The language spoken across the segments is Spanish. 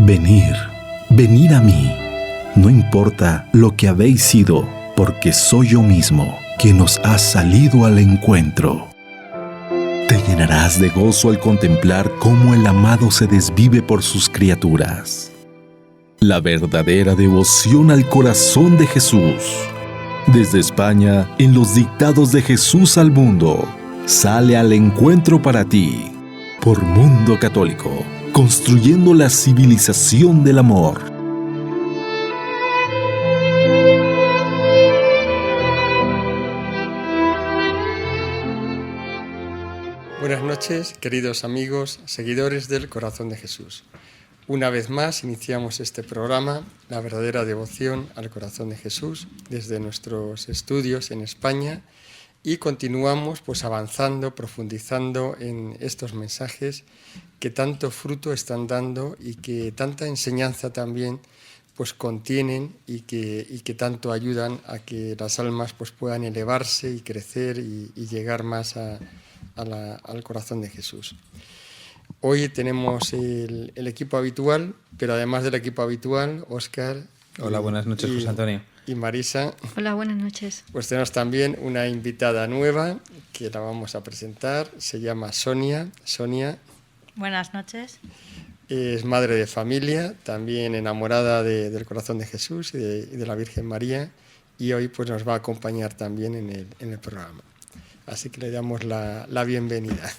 Venid, venid a mí, no importa lo que habéis sido, porque soy yo mismo quien os ha salido al encuentro. Te llenarás de gozo al contemplar cómo el amado se desvive por sus criaturas. La verdadera devoción al corazón de Jesús. Desde España, en los dictados de Jesús al mundo, sale al encuentro para ti, por Mundo Católico, construyendo la civilización del amor. Buenas noches, queridos amigos, seguidores del Corazón de Jesús. Una vez más iniciamos este programa, La verdadera devoción al Corazón de Jesús, desde nuestros estudios en España, y continuamos avanzando, profundizando en estos mensajes que tanto fruto están dando y que tanta enseñanza también contienen y que tanto ayudan a que las almas puedan elevarse y crecer y llegar más al corazón de Jesús. Hoy tenemos el equipo habitual, pero además del equipo habitual, Óscar. Hola, buenas noches, José Antonio. Y Marisa. Hola, buenas noches. Tenemos también una invitada nueva que la vamos a presentar. Se llama Sonia. Sonia. Buenas noches. Es madre de familia, también enamorada del corazón de Jesús y de la Virgen María. Y hoy nos va a acompañar también en el programa. Así que le damos la bienvenida.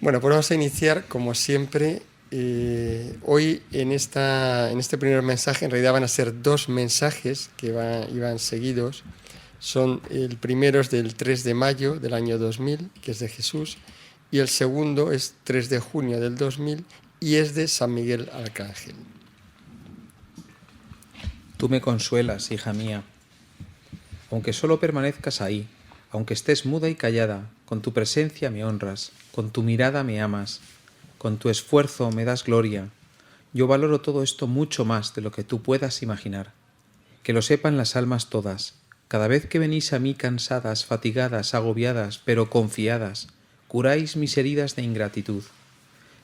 Bueno, vamos a iniciar, como siempre. Hoy en este primer mensaje, en realidad van a ser dos mensajes que iban seguidos. El primero es del 3 de mayo del año 2000, que es de Jesús, y el segundo es 3 de junio del 2000 y es de San Miguel Arcángel. Tú me consuelas, hija mía, aunque solo permanezcas ahí, aunque estés muda y callada, con tu presencia me honras, con tu mirada me amas, con tu esfuerzo me das gloria. Yo valoro todo esto mucho más de lo que tú puedas imaginar. Que lo sepan las almas todas. Cada vez que venís a mí cansadas, fatigadas, agobiadas, pero confiadas, curáis mis heridas de ingratitud,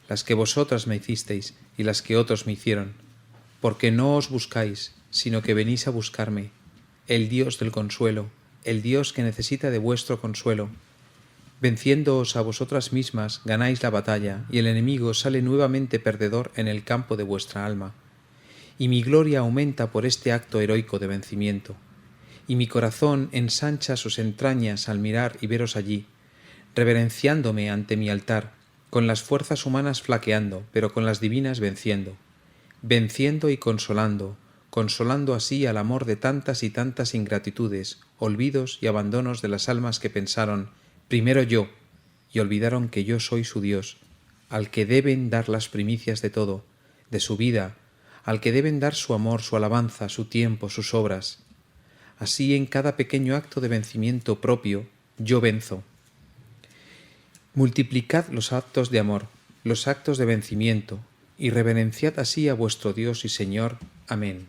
las que vosotras me hicisteis y las que otros me hicieron, porque no os buscáis, sino que venís a buscarme, el Dios del consuelo, el Dios que necesita de vuestro consuelo. Venciéndoos a vosotras mismas, ganáis la batalla, y el enemigo sale nuevamente perdedor en el campo de vuestra alma. Y mi gloria aumenta por este acto heroico de vencimiento. Y mi corazón ensancha sus entrañas al mirar y veros allí, reverenciándome ante mi altar, con las fuerzas humanas flaqueando, pero con las divinas venciendo. Venciendo y consolando, consolando así al amor de tantas y tantas ingratitudes, olvidos y abandonos de las almas que pensaron primero yo, y olvidaron que yo soy su Dios, al que deben dar las primicias de todo, de su vida, al que deben dar su amor, su alabanza, su tiempo, sus obras. Así en cada pequeño acto de vencimiento propio, yo venzo. Multiplicad los actos de amor, los actos de vencimiento, y reverenciad así a vuestro Dios y Señor. Amén.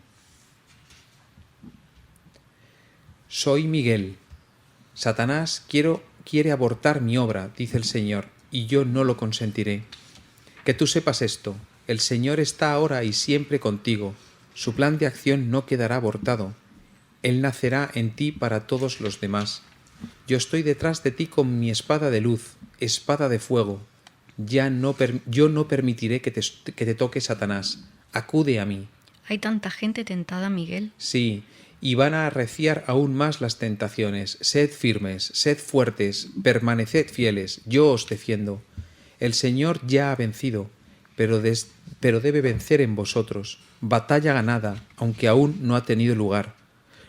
Soy Miguel. Satanás quiere abortar mi obra, dice el Señor, y yo no lo consentiré. Que tú sepas esto, el Señor está ahora y siempre contigo, su plan de acción no quedará abortado, Él nacerá en ti para todos los demás. Yo estoy detrás de ti con mi espada de luz, espada de fuego. Yo no permitiré que te toque Satanás, acude a mí. ¿Hay tanta gente tentada, Miguel? Sí, y van a arreciar aún más las tentaciones. Sed firmes, sed fuertes, permaneced fieles, yo os defiendo. El Señor ya ha vencido, pero debe vencer en vosotros. Batalla ganada, aunque aún no ha tenido lugar.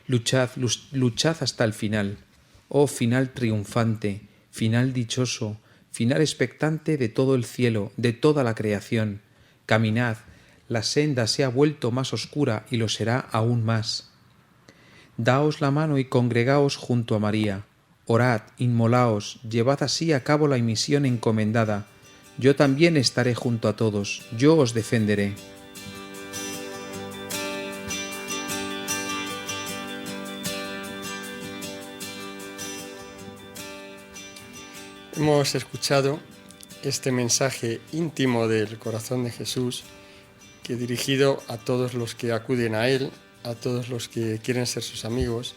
Luchad hasta el final. Oh final triunfante, final dichoso, final expectante de todo el cielo, de toda la creación. Caminad, la senda se ha vuelto más oscura y lo será aún más. Daos la mano y congregaos junto a María. Orad, inmolaos, llevad así a cabo la misión encomendada. Yo también estaré junto a todos, yo os defenderé. Hemos escuchado este mensaje íntimo del corazón de Jesús que dirigido a todos los que acuden a Él, a todos los que quieren ser sus amigos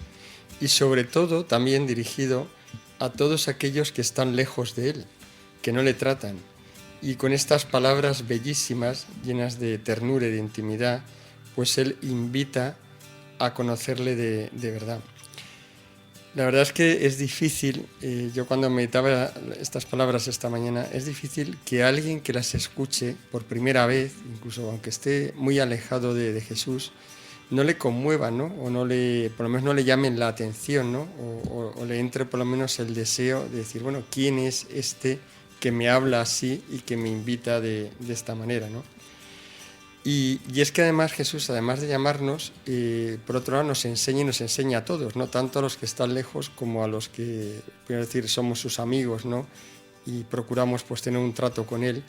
y sobre todo también dirigido a todos aquellos que están lejos de Él, que no le tratan. Y con estas palabras bellísimas, llenas de ternura y de intimidad, pues Él invita a conocerle de verdad. La verdad es que es difícil, yo cuando meditaba estas palabras esta mañana, es difícil que alguien que las escuche por primera vez, incluso aunque esté muy alejado de Jesús, no le conmueva, ¿no? O no por lo menos no le llamen la atención, ¿no? O le entre por lo menos el deseo de decir, bueno, ¿quién es este que me habla así y que me invita de esta manera, ¿no? Y es que además Jesús, además de llamarnos, por otro lado nos enseña y nos enseña a todos, ¿no? Tanto a los que están lejos como a los que, quiero decir, somos sus amigos, ¿no? Y procuramos pues tener un trato con Él.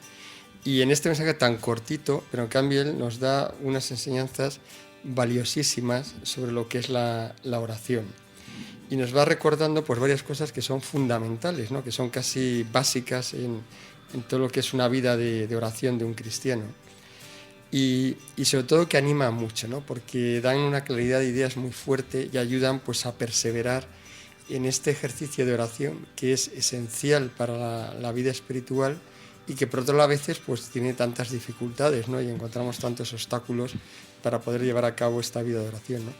Y en este mensaje tan cortito, pero en cambio Él nos da unas enseñanzas valiosísimas sobre lo que es la oración. Y nos va recordando pues varias cosas que son fundamentales, ¿no? Que son casi básicas en todo lo que es una vida de oración de un cristiano. Y sobre todo que anima mucho, ¿no? Porque dan una claridad de ideas muy fuerte y ayudan pues a perseverar en este ejercicio de oración que es esencial para la vida espiritual y que por otro lado a veces pues tiene tantas dificultades, ¿no? Y encontramos tantos obstáculos para poder llevar a cabo esta vida de oración, ¿no?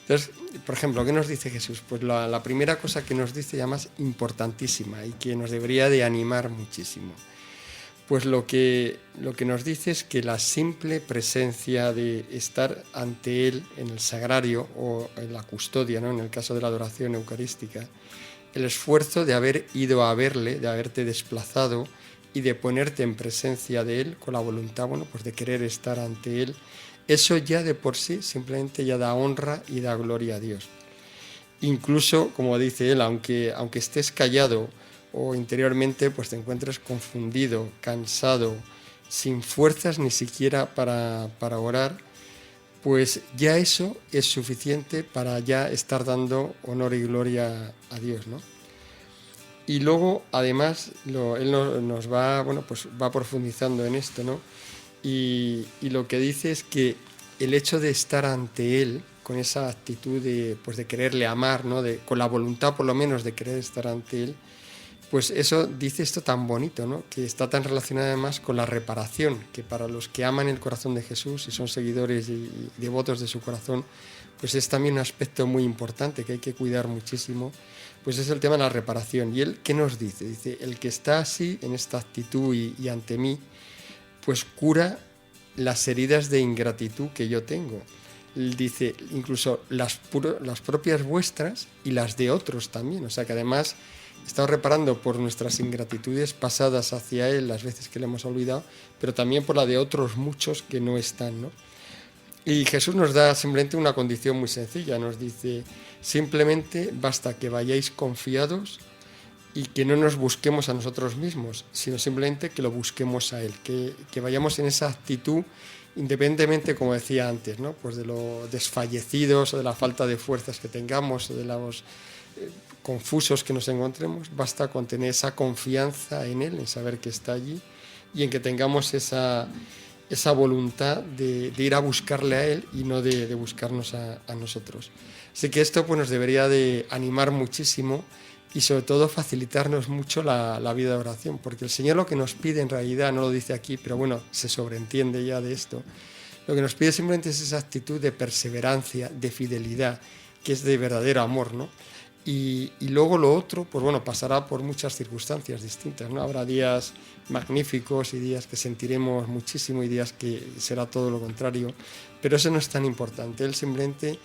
Entonces, por ejemplo, ¿qué nos dice Jesús? Pues la primera cosa que nos dice, además importantísima y que nos debería de animar muchísimo, pues lo que nos dice es que la simple presencia de estar ante Él en el sagrario o en la custodia, ¿no? En el caso de la adoración eucarística, el esfuerzo de haber ido a verle, de haberte desplazado y de ponerte en presencia de Él con la voluntad, bueno, pues de querer estar ante Él, eso ya de por sí simplemente ya da honra y da gloria a Dios. Incluso, como dice Él, aunque estés callado o interiormente pues te encuentres confundido, cansado, sin fuerzas ni siquiera para orar, pues ya eso es suficiente para ya estar dando honor y gloria a Dios, ¿no? Y luego, además, Él nos va, bueno, pues va profundizando en esto, ¿no? Y lo que dice es que el hecho de estar ante Él con esa actitud de quererle amar, ¿no? Con la voluntad por lo menos de querer estar ante Él, pues eso dice esto tan bonito, ¿no? Que está tan relacionado además con la reparación, que para los que aman el corazón de Jesús y son seguidores y devotos de su corazón, pues es también un aspecto muy importante que hay que cuidar muchísimo, pues es el tema de la reparación. ¿Y Él qué nos dice? Dice, el que está así, en esta actitud y ante mí, pues cura las heridas de ingratitud que yo tengo. Él dice, incluso las propias vuestras y las de otros también, o sea que además estamos reparando por nuestras ingratitudes pasadas hacia Él, las veces que le hemos olvidado, pero también por la de otros muchos que no están, ¿no? Y Jesús nos da simplemente una condición muy sencilla, nos dice, simplemente basta que vayáis confiados y que no nos busquemos a nosotros mismos, sino simplemente que lo busquemos a Él, que vayamos en esa actitud, independientemente, como decía antes, ¿no? Pues de lo desfallecidos o de la falta de fuerzas que tengamos o de los confusos que nos encontremos, basta con tener esa confianza en Él, en saber que está allí y en que tengamos esa voluntad de ir a buscarle a Él y no de buscarnos a nosotros. Así que esto pues, nos debería de animar muchísimo y sobre todo facilitarnos mucho la vida de oración, porque el Señor lo que nos pide en realidad, no lo dice aquí, pero bueno, se sobreentiende ya de esto, lo que nos pide simplemente es esa actitud de perseverancia, de fidelidad, que es de verdadero amor, ¿no? Y luego lo otro, pues bueno, pasará por muchas circunstancias distintas, ¿no? Habrá días magníficos y días que sentiremos muchísimo y días que será todo lo contrario, pero eso no es tan importante. Él simplemente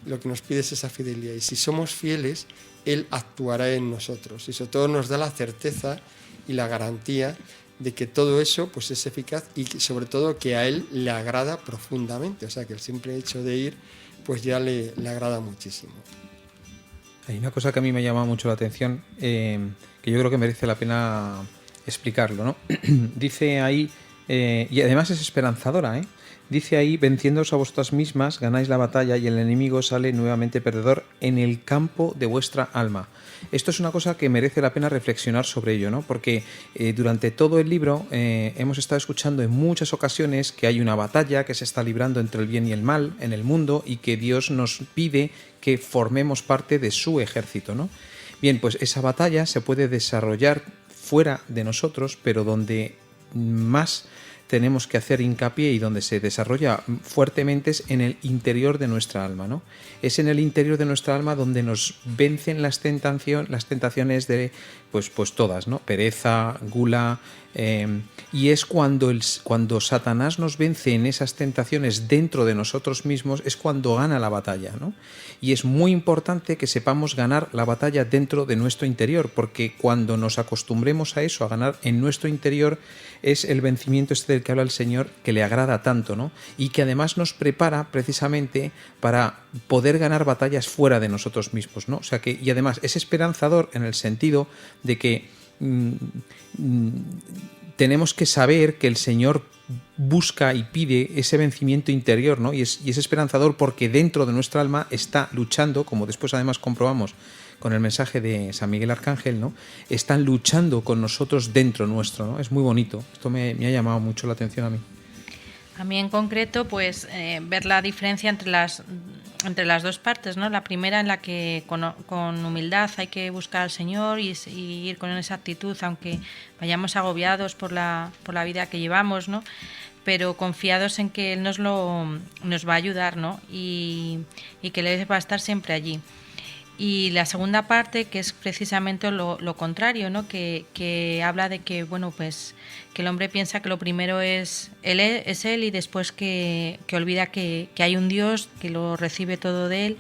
lo que nos pide es esa fidelidad y si somos fieles, Él actuará en nosotros y sobre todo nos da la certeza y la garantía de que todo eso pues es eficaz y sobre todo que a Él le agrada profundamente, o sea que el simple hecho de ir pues ya le agrada muchísimo. Hay una cosa que a mí me llama mucho la atención, que yo creo que merece la pena explicarlo, ¿no? Dice ahí, y además es esperanzadora, Dice ahí, venciéndoos a vosotras mismas, ganáis la batalla y el enemigo sale nuevamente perdedor en el campo de vuestra alma. Esto es una cosa que merece la pena reflexionar sobre ello, ¿no? Porque durante todo el libro hemos estado escuchando en muchas ocasiones que hay una batalla que se está librando entre el bien y el mal en el mundo y que Dios nos pide que formemos parte de su ejército, ¿no? Bien, pues esa batalla se puede desarrollar fuera de nosotros, pero donde más tenemos que hacer hincapié y donde se desarrolla fuertemente es en el interior de nuestra alma, ¿no? Es en el interior de nuestra alma donde nos vencen las tentaciones de, pues todas, ¿no? Pereza, gula, y es cuando Satanás nos vence en esas tentaciones dentro de nosotros mismos, es cuando gana la batalla, ¿no? Y es muy importante que sepamos ganar la batalla dentro de nuestro interior, porque cuando nos acostumbremos a eso, a ganar en nuestro interior, es el vencimiento este del que habla el Señor, que le agrada tanto, ¿no? Y que además nos prepara precisamente para poder ganar batallas fuera de nosotros mismos, ¿no? O sea que, y además es esperanzador en el sentido de que tenemos que saber que el Señor busca y pide ese vencimiento interior, ¿no? Y es esperanzador porque dentro de nuestra alma está luchando, como después además comprobamos con el mensaje de San Miguel Arcángel, ¿no? Están luchando con nosotros dentro nuestro, ¿no? Es muy bonito. Esto me ha llamado mucho la atención a mí. A mí en concreto, pues ver la diferencia entre las dos partes, ¿no? La primera en la que con humildad hay que buscar al Señor y ir con esa actitud, aunque vayamos agobiados por la vida que llevamos, ¿no? Pero confiados en que Él nos va a ayudar, ¿no? Y que Él va a estar siempre allí. Y la segunda parte, que es precisamente lo contrario, ¿no? Que habla de que, bueno, pues que el hombre piensa que lo primero es él y después que olvida que hay un Dios que lo recibe todo de él.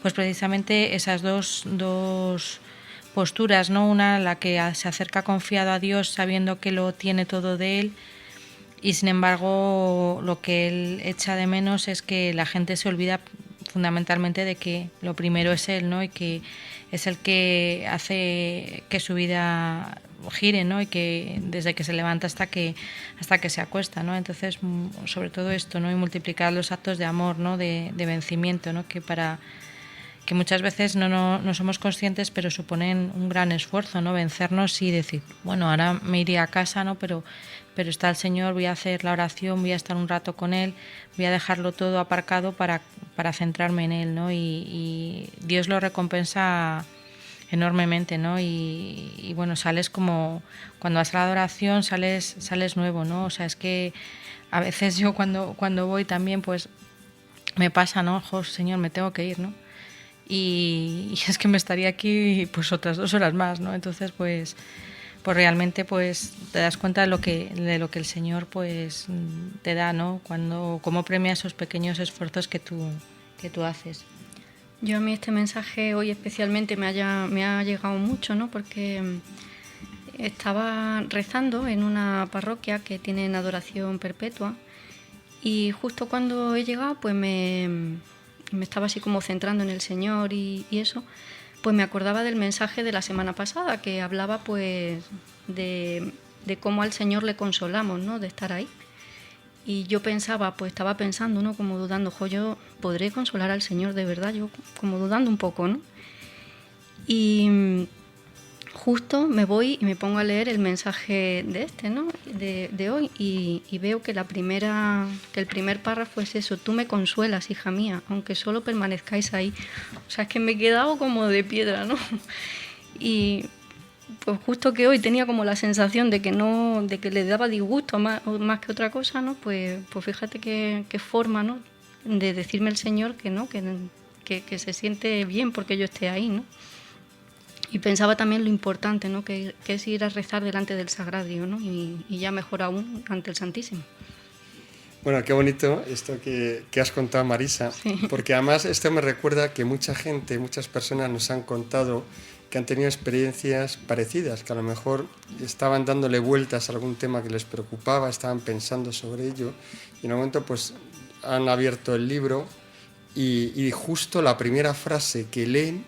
Pues precisamente esas dos posturas, ¿no? Una, la que se acerca confiado a Dios sabiendo que lo tiene todo de él, y sin embargo lo que él echa de menos es que la gente se olvida fundamentalmente de que lo primero es él, ¿no? Y que es el que hace que su vida gire, ¿no? Y que desde que se levanta hasta que se acuesta, ¿no? Entonces, sobre todo esto, ¿no? Y multiplicar los actos de amor, ¿no? De vencimiento, ¿no? Que muchas veces no somos conscientes, pero suponen un gran esfuerzo, ¿no? Vencernos y decir, bueno, ahora me iré a casa, ¿no? Pero está el Señor, voy a hacer la oración, voy a estar un rato con Él, voy a dejarlo todo aparcado para centrarme en Él, ¿no? Y Dios lo recompensa enormemente, ¿no? Y bueno, sales como, cuando vas a la adoración sales nuevo, ¿no? O sea, es que a veces yo cuando voy también, pues me pasa, ¿no? Señor, me tengo que ir, ¿no? Y es que me estaría aquí pues otras 2 horas más, ¿no? Entonces pues realmente pues te das cuenta de lo que el Señor pues te da, ¿no? Cómo premia esos pequeños esfuerzos que tú haces. Yo a mí este mensaje hoy especialmente me ha llegado mucho, ¿no? Porque estaba rezando en una parroquia que tienen adoración perpetua y justo cuando he llegado pues me estaba así como centrando en el Señor y eso, pues me acordaba del mensaje de la semana pasada que hablaba pues de cómo al Señor le consolamos, ¿no? De estar ahí. Y yo estaba pensando, ¿no? Como dudando, yo podré consolar al Señor de verdad, yo como dudando un poco, ¿no? Y justo me voy y me pongo a leer el mensaje de ¿no? De hoy y veo que el primer párrafo es eso: tú me consuelas, hija mía, aunque solo permanezcáis ahí. O sea, es que me he quedado como de piedra, ¿no? Y pues justo que hoy tenía como la sensación de que le daba disgusto más que otra cosa, ¿no? Pues fíjate qué forma, ¿no? De decirme el Señor que no, que se siente bien porque yo esté ahí, ¿no? Y pensaba también lo importante, ¿no? Que es ir a rezar delante del Sagrario, ¿no? Y ya mejor aún ante el Santísimo. Bueno, qué bonito esto que has contado, Marisa, sí. Porque además esto me recuerda que muchas personas nos han contado que han tenido experiencias parecidas, que a lo mejor estaban dándole vueltas a algún tema que les preocupaba, estaban pensando sobre ello, y en un momento pues han abierto el libro y justo la primera frase que leen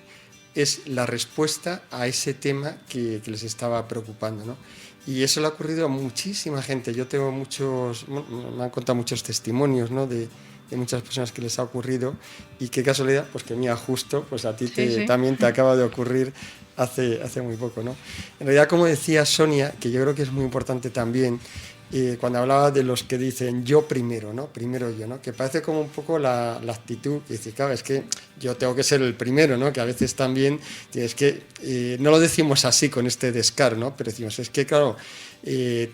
es la respuesta a ese tema que les estaba preocupando, ¿no? Y eso le ha ocurrido a muchísima gente. Yo tengo me han contado muchos testimonios, ¿no?, de muchas personas que les ha ocurrido, y qué casualidad, pues que mira, justo pues a ti también te acaba de ocurrir hace muy poco, ¿no? En realidad, como decía Sonia, que yo creo que es muy importante también, cuando hablaba de los que dicen yo primero, ¿no? Primero yo, ¿no? Que parece como un poco la actitud que dice, claro, es que yo tengo que ser el primero, ¿no? Que a veces también, es que no lo decimos así con este descaro, ¿no? Pero decimos, es que claro,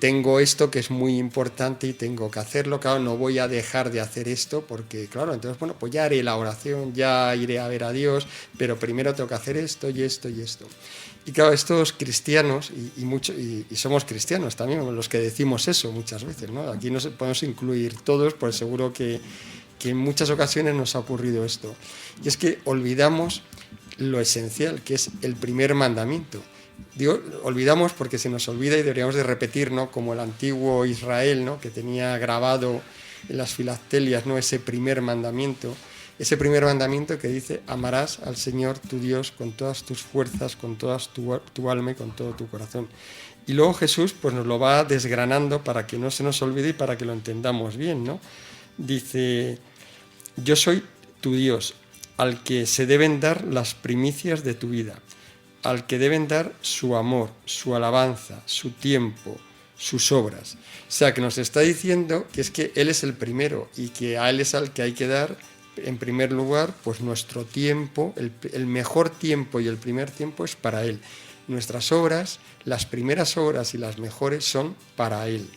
tengo esto que es muy importante y tengo que hacerlo, claro, no voy a dejar de hacer esto porque, claro, entonces, bueno, pues ya haré la oración, ya iré a ver a Dios, pero primero tengo que hacer esto y esto y esto. Y claro, estos cristianos, y somos cristianos también, los que decimos eso muchas veces, ¿no? Aquí nos podemos incluir todos, pues seguro que en muchas ocasiones nos ha ocurrido esto. Y es que olvidamos lo esencial, que es el primer mandamiento. Digo, olvidamos porque se nos olvida y deberíamos de repetir, ¿no? Como el antiguo Israel, ¿no?, que tenía grabado en las filactelias, ¿no?, ese primer mandamiento. Ese primer mandamiento que dice, amarás al Señor tu Dios con todas tus fuerzas, con toda tu alma y con todo tu corazón. Y luego Jesús pues nos lo va desgranando para que no se nos olvide y para que lo entendamos bien, ¿no? Dice, yo soy tu Dios, al que se deben dar las primicias de tu vida, al que deben dar su amor, su alabanza, su tiempo, sus obras. O sea, que nos está diciendo que es que Él es el primero y que a Él es al que hay que dar, en primer lugar, pues nuestro tiempo, el mejor tiempo y el primer tiempo es para Él. Nuestras obras, las primeras obras y las mejores son para Él.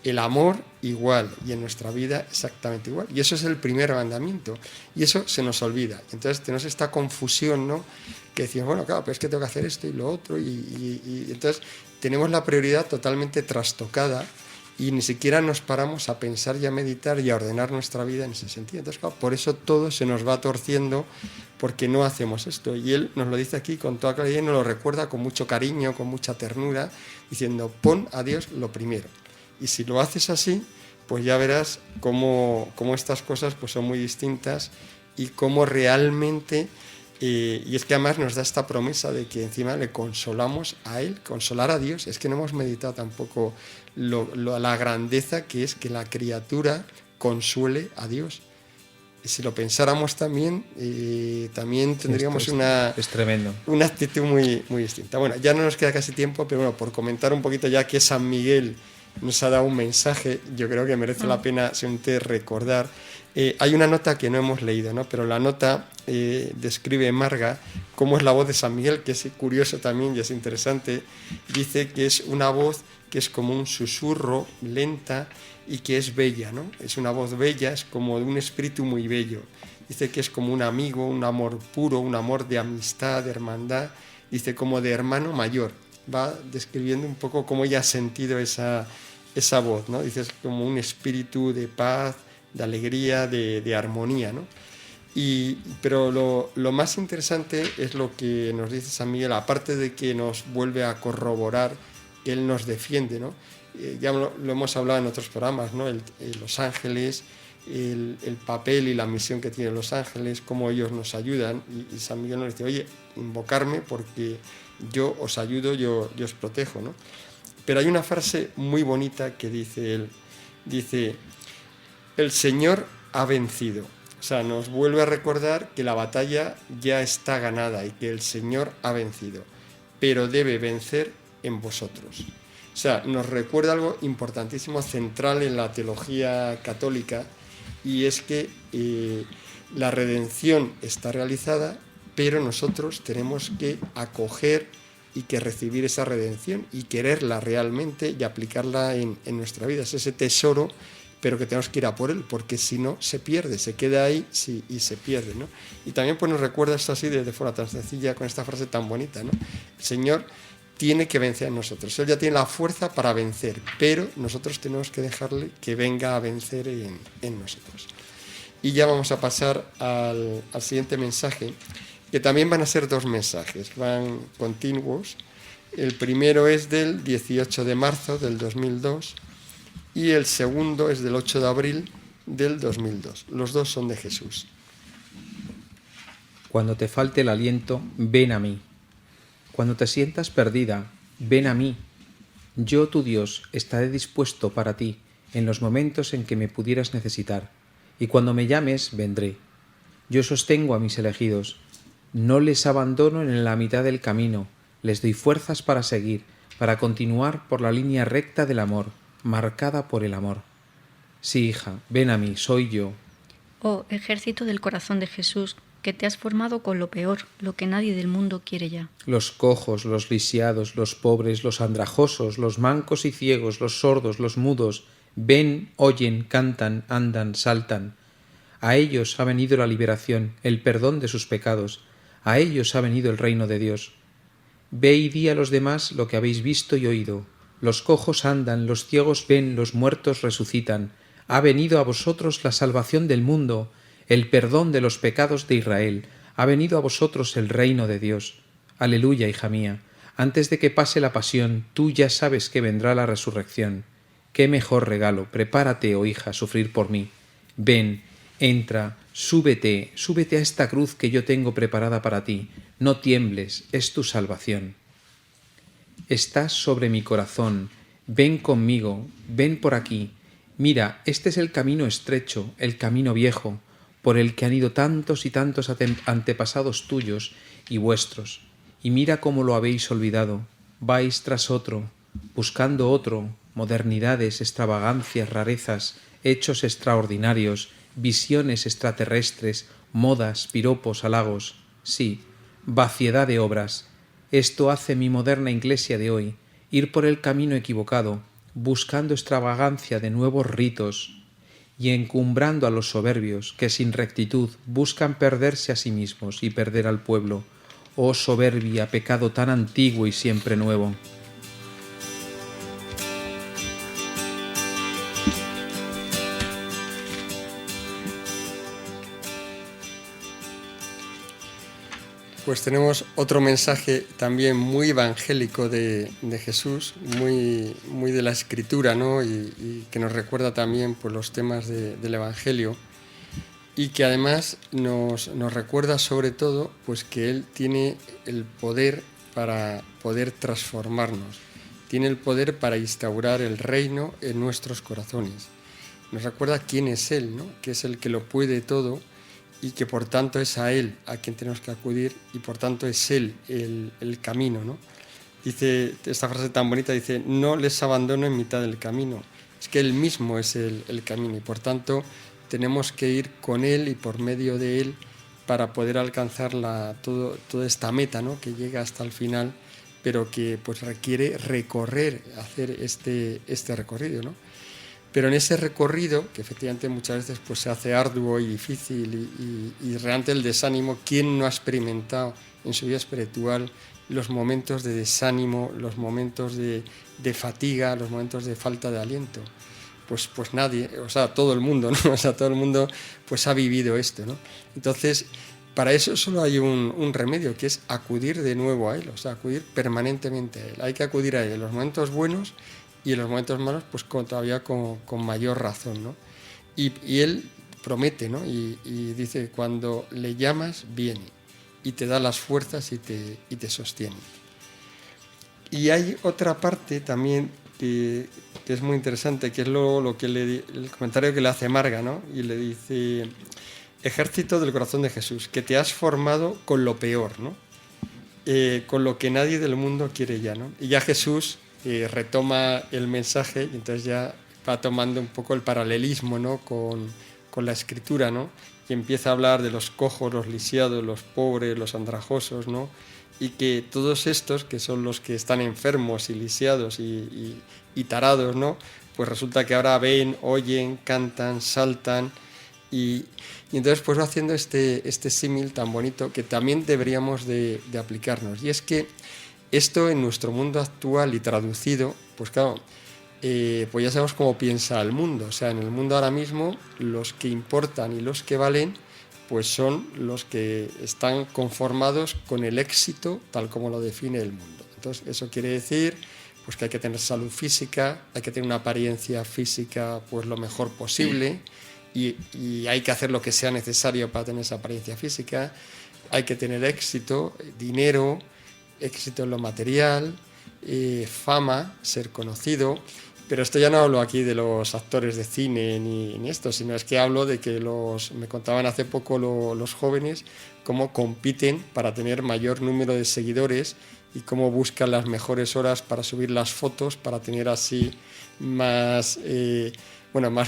El amor igual, y en nuestra vida exactamente igual. Y eso es el primer mandamiento. Y eso se nos olvida. Entonces tenemos esta confusión, ¿no?, que decimos, bueno, claro, pero es que tengo que hacer esto y lo otro. Y entonces tenemos la prioridad totalmente trastocada y ni siquiera nos paramos a pensar y a meditar y a ordenar nuestra vida en ese sentido. Entonces, claro, por eso todo se nos va torciendo porque no hacemos esto. Y Él nos lo dice aquí con toda claridad y nos lo recuerda con mucho cariño, con mucha ternura, diciendo, pon a Dios lo primero. Y si lo haces así, pues ya verás cómo estas cosas pues son muy distintas y cómo realmente... y es que además nos da esta promesa de que encima le consolamos a Él, consolar a Dios. Es que no hemos meditado tampoco la grandeza que es que la criatura consuele a Dios. Y si lo pensáramos también, también tendríamos es tremendo. Una actitud muy, muy distinta. Bueno, ya no nos queda casi tiempo, pero bueno, por comentar un poquito ya que San Miguel nos ha dado un mensaje, yo creo que merece la pena siempre recordar. Hay una nota que no hemos leído, ¿no? Pero la nota describe Marga cómo es la voz de San Miguel, que es curioso también y es interesante. Dice que es una voz que es como un susurro, lenta y que es bella, ¿no? Es una voz bella, es como de un espíritu muy bello. Dice que es como un amigo, un amor puro, un amor de amistad, de hermandad. Dice como de hermano mayor. Va describiendo un poco cómo ella ha sentido esa voz, ¿no? Dice es como un espíritu de paz, de alegría, de armonía, ¿no? Pero lo más interesante es lo que nos dice San Miguel, aparte de que nos vuelve a corroborar que Él nos defiende, ¿no? Ya lo hemos hablado en otros programas, ¿no? Los ángeles, el papel y la misión que tienen los ángeles, cómo ellos nos ayudan, y San Miguel nos dice, oye, invocarme porque yo os ayudo, yo os protejo, ¿no? Pero hay una frase muy bonita que dice él, dice, el Señor ha vencido. O sea, nos vuelve a recordar que la batalla ya está ganada y que el Señor ha vencido, pero debe vencer en vosotros. O sea, nos recuerda algo importantísimo, central en la teología católica, y es que la redención está realizada, pero nosotros tenemos que acoger y que recibir esa redención y quererla realmente y aplicarla en nuestra vida. Es ese tesoro, pero que tenemos que ir a por él, porque si no se pierde, se queda ahí y se pierde, ¿no? Y también pues nos recuerda esto así de forma tan sencilla, con esta frase tan bonita, ¿no? El Señor tiene que vencer en nosotros. Él ya tiene la fuerza para vencer, pero nosotros tenemos que dejarle que venga a vencer en nosotros. Y ya vamos a pasar al siguiente mensaje, que también van a ser dos mensajes, van continuos. El primero es del 18 de marzo del 2002 y el segundo es del 8 de abril del 2002. Los dos son de Jesús. Cuando te falte el aliento, ven a mí. Cuando te sientas perdida, ven a mí. Yo, tu Dios, estaré dispuesto para ti en los momentos en que me pudieras necesitar, y cuando me llames, vendré. Yo sostengo a mis elegidos. No les abandono en la mitad del camino, les doy fuerzas para seguir, para continuar por la línea recta del amor, marcada por el amor. Sí, hija, ven a mí, soy yo. Oh, ejército del corazón de Jesús, que te has formado con lo peor, lo que nadie del mundo quiere ya. Los cojos, los lisiados, los pobres, los andrajosos, los mancos y ciegos, los sordos, los mudos, ven, oyen, cantan, andan, saltan. A ellos ha venido la liberación, el perdón de sus pecados. A ellos ha venido el reino de Dios. Ve y di a los demás lo que habéis visto y oído. Los cojos andan, los ciegos ven, los muertos resucitan. Ha venido a vosotros la salvación del mundo, el perdón de los pecados de Israel. Ha venido a vosotros el reino de Dios. Aleluya, hija mía. Antes de que pase la pasión, tú ya sabes que vendrá la resurrección. Qué mejor regalo. Prepárate, oh hija, a sufrir por mí. Ven, entra, súbete a esta cruz que yo tengo preparada para ti. No tiembles, es tu salvación. Estás sobre mi corazón. Ven conmigo, ven por aquí. Mira, este es el camino estrecho, el camino viejo, por el que han ido tantos y tantos antepasados tuyos y vuestros. Y mira cómo lo habéis olvidado. Vais tras otro, buscando otro, modernidades, extravagancias, rarezas, hechos extraordinarios, visiones extraterrestres, modas, piropos, halagos. Sí, vaciedad de obras. Esto hace mi moderna iglesia de hoy, ir por el camino equivocado, buscando extravagancia de nuevos ritos y encumbrando a los soberbios que sin rectitud buscan perderse a sí mismos y perder al pueblo. Oh soberbia, pecado tan antiguo y siempre nuevo. Pues tenemos otro mensaje también muy evangélico de Jesús, muy de la Escritura, ¿no? y que nos recuerda también pues, los temas del Evangelio, y que además nos recuerda sobre todo pues, que Él tiene el poder para poder transformarnos, tiene el poder para instaurar el reino en nuestros corazones. Nos recuerda quién es Él, ¿no? Que es el que lo puede todo, y que por tanto es a Él a quien tenemos que acudir, y por tanto es Él el camino, ¿no? Dice, esta frase tan bonita, dice, no les abandono en mitad del camino. Es que Él mismo es el camino, y por tanto tenemos que ir con Él y por medio de Él para poder alcanzar toda esta meta, ¿no? Que llega hasta el final, pero que pues requiere hacer este recorrido, ¿no? Pero en ese recorrido, que efectivamente muchas veces pues, se hace arduo y difícil y realmente el desánimo, ¿quién no ha experimentado en su vida espiritual los momentos de desánimo, los momentos de fatiga, los momentos de falta de aliento? Pues nadie, o sea, todo el mundo, ¿no? O sea, todo el mundo pues ha vivido esto, ¿no? Entonces, para eso solo hay un remedio, que es acudir de nuevo a Él, o sea, acudir permanentemente a Él. Hay que acudir a Él en los momentos buenos y en los momentos malos, pues todavía con mayor razón, ¿no? Y Él promete, ¿no? Y dice, cuando le llamas, viene, y te da las fuerzas y te sostiene. Y hay otra parte también que es muy interesante, que es lo que el comentario que le hace Marga, ¿no? Y le dice, ejército del corazón de Jesús, que te has formado con lo peor, ¿no? Con lo que nadie del mundo quiere ya, ¿no? Y ya Jesús retoma el mensaje y entonces ya va tomando un poco el paralelismo, ¿no? con la Escritura, ¿no? Y empieza a hablar de los cojos, los lisiados, los pobres, los andrajosos, ¿no? Y que todos estos, que son los que están enfermos y lisiados y tarados, ¿no? Pues resulta que ahora ven, oyen, cantan, saltan, y entonces pues va haciendo este símil tan bonito que también deberíamos de aplicarnos. Y es que esto en nuestro mundo actual y traducido, pues claro, pues ya sabemos cómo piensa el mundo. O sea, en el mundo ahora mismo los que importan y los que valen, pues son los que están conformados con el éxito tal como lo define el mundo. Entonces, eso quiere decir pues que hay que tener salud física, hay que tener una apariencia física pues lo mejor posible, y hay que hacer lo que sea necesario para tener esa apariencia física. hay que tener éxito, dinero, éxito en lo material, fama, ser conocido. Pero esto ya no hablo aquí de los actores de cine ni esto, sino es que hablo de que me contaban hace poco los jóvenes cómo compiten para tener mayor número de seguidores y cómo buscan las mejores horas para subir las fotos, para tener así más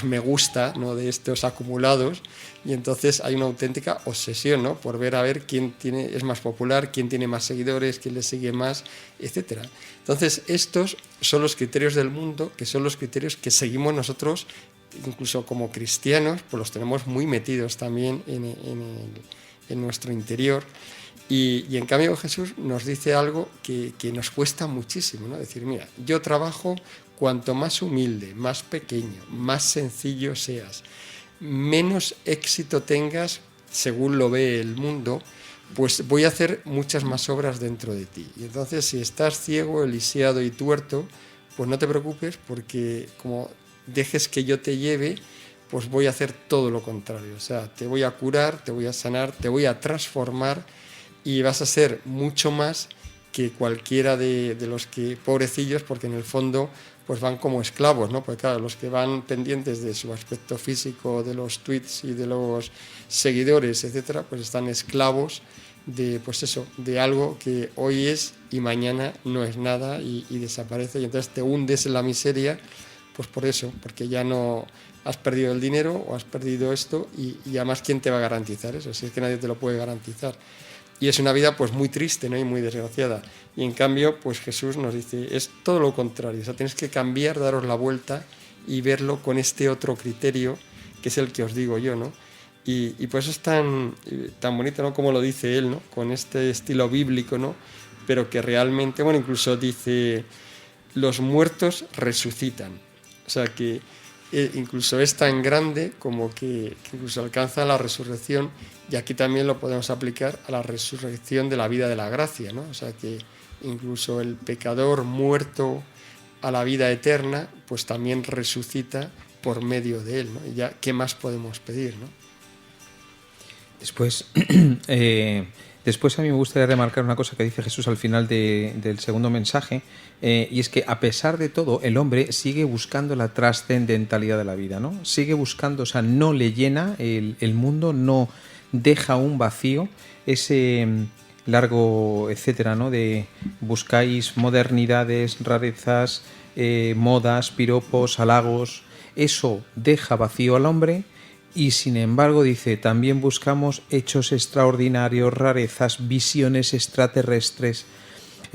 me gusta, ¿no?, de estos acumulados, y entonces hay una auténtica obsesión, ¿no?, por ver a ver quién es más popular, quién tiene más seguidores, quién le sigue más, etcétera. Entonces estos son los criterios del mundo, que son los criterios que seguimos nosotros, incluso como cristianos, pues los tenemos muy metidos también en nuestro interior. Y en cambio Jesús nos dice algo que nos cuesta muchísimo, ¿no? Decir, mira, yo trabajo cuanto más humilde, más pequeño, más sencillo seas, menos éxito tengas, según lo ve el mundo, pues voy a hacer muchas más obras dentro de ti. Y entonces, si estás ciego, lisiado y tuerto, pues no te preocupes, porque como dejes que yo te lleve, pues voy a hacer todo lo contrario. O sea, te voy a curar, te voy a sanar, te voy a transformar, y vas a ser mucho más que cualquiera de los que pobrecillos, porque en el fondo pues van como esclavos, ¿no? Porque claro, los que van pendientes de su aspecto físico, de los tweets y de los seguidores, etcétera, pues están esclavos de, pues eso, de algo que hoy es y mañana no es nada y desaparece, y entonces te hundes en la miseria, pues por eso, porque ya no has perdido el dinero o has perdido esto, y además, ¿quién te va a garantizar eso? Si es que nadie te lo puede garantizar. Y es una vida pues muy triste, ¿no?, y muy desgraciada. Y en cambio, pues Jesús nos dice, es todo lo contrario. O sea, tienes que cambiar, daros la vuelta y verlo con este otro criterio, que es el que os digo yo, ¿no? Y pues es tan bonito, ¿no?, como lo dice él, ¿no?, con este estilo bíblico, ¿no?, pero que realmente, bueno, incluso dice, los muertos resucitan. O sea, que incluso es tan grande como que incluso alcanza la resurrección, y aquí también lo podemos aplicar a la resurrección de la vida de la gracia, ¿no? O sea, que incluso el pecador muerto a la vida eterna, pues también resucita por medio de él, ¿no? Y ya, ¿qué más podemos pedir, no? Después a mí me gustaría remarcar una cosa que dice Jesús al final del segundo mensaje, y es que a pesar de todo el hombre sigue buscando la trascendentalidad de la vida, ¿no? Sigue buscando, o sea, no le llena el mundo, no deja un vacío, ese largo etcétera, ¿no?, de buscáis modernidades, rarezas, modas, piropos, halagos, eso deja vacío al hombre. Y sin embargo, dice, también buscamos hechos extraordinarios, rarezas, visiones extraterrestres.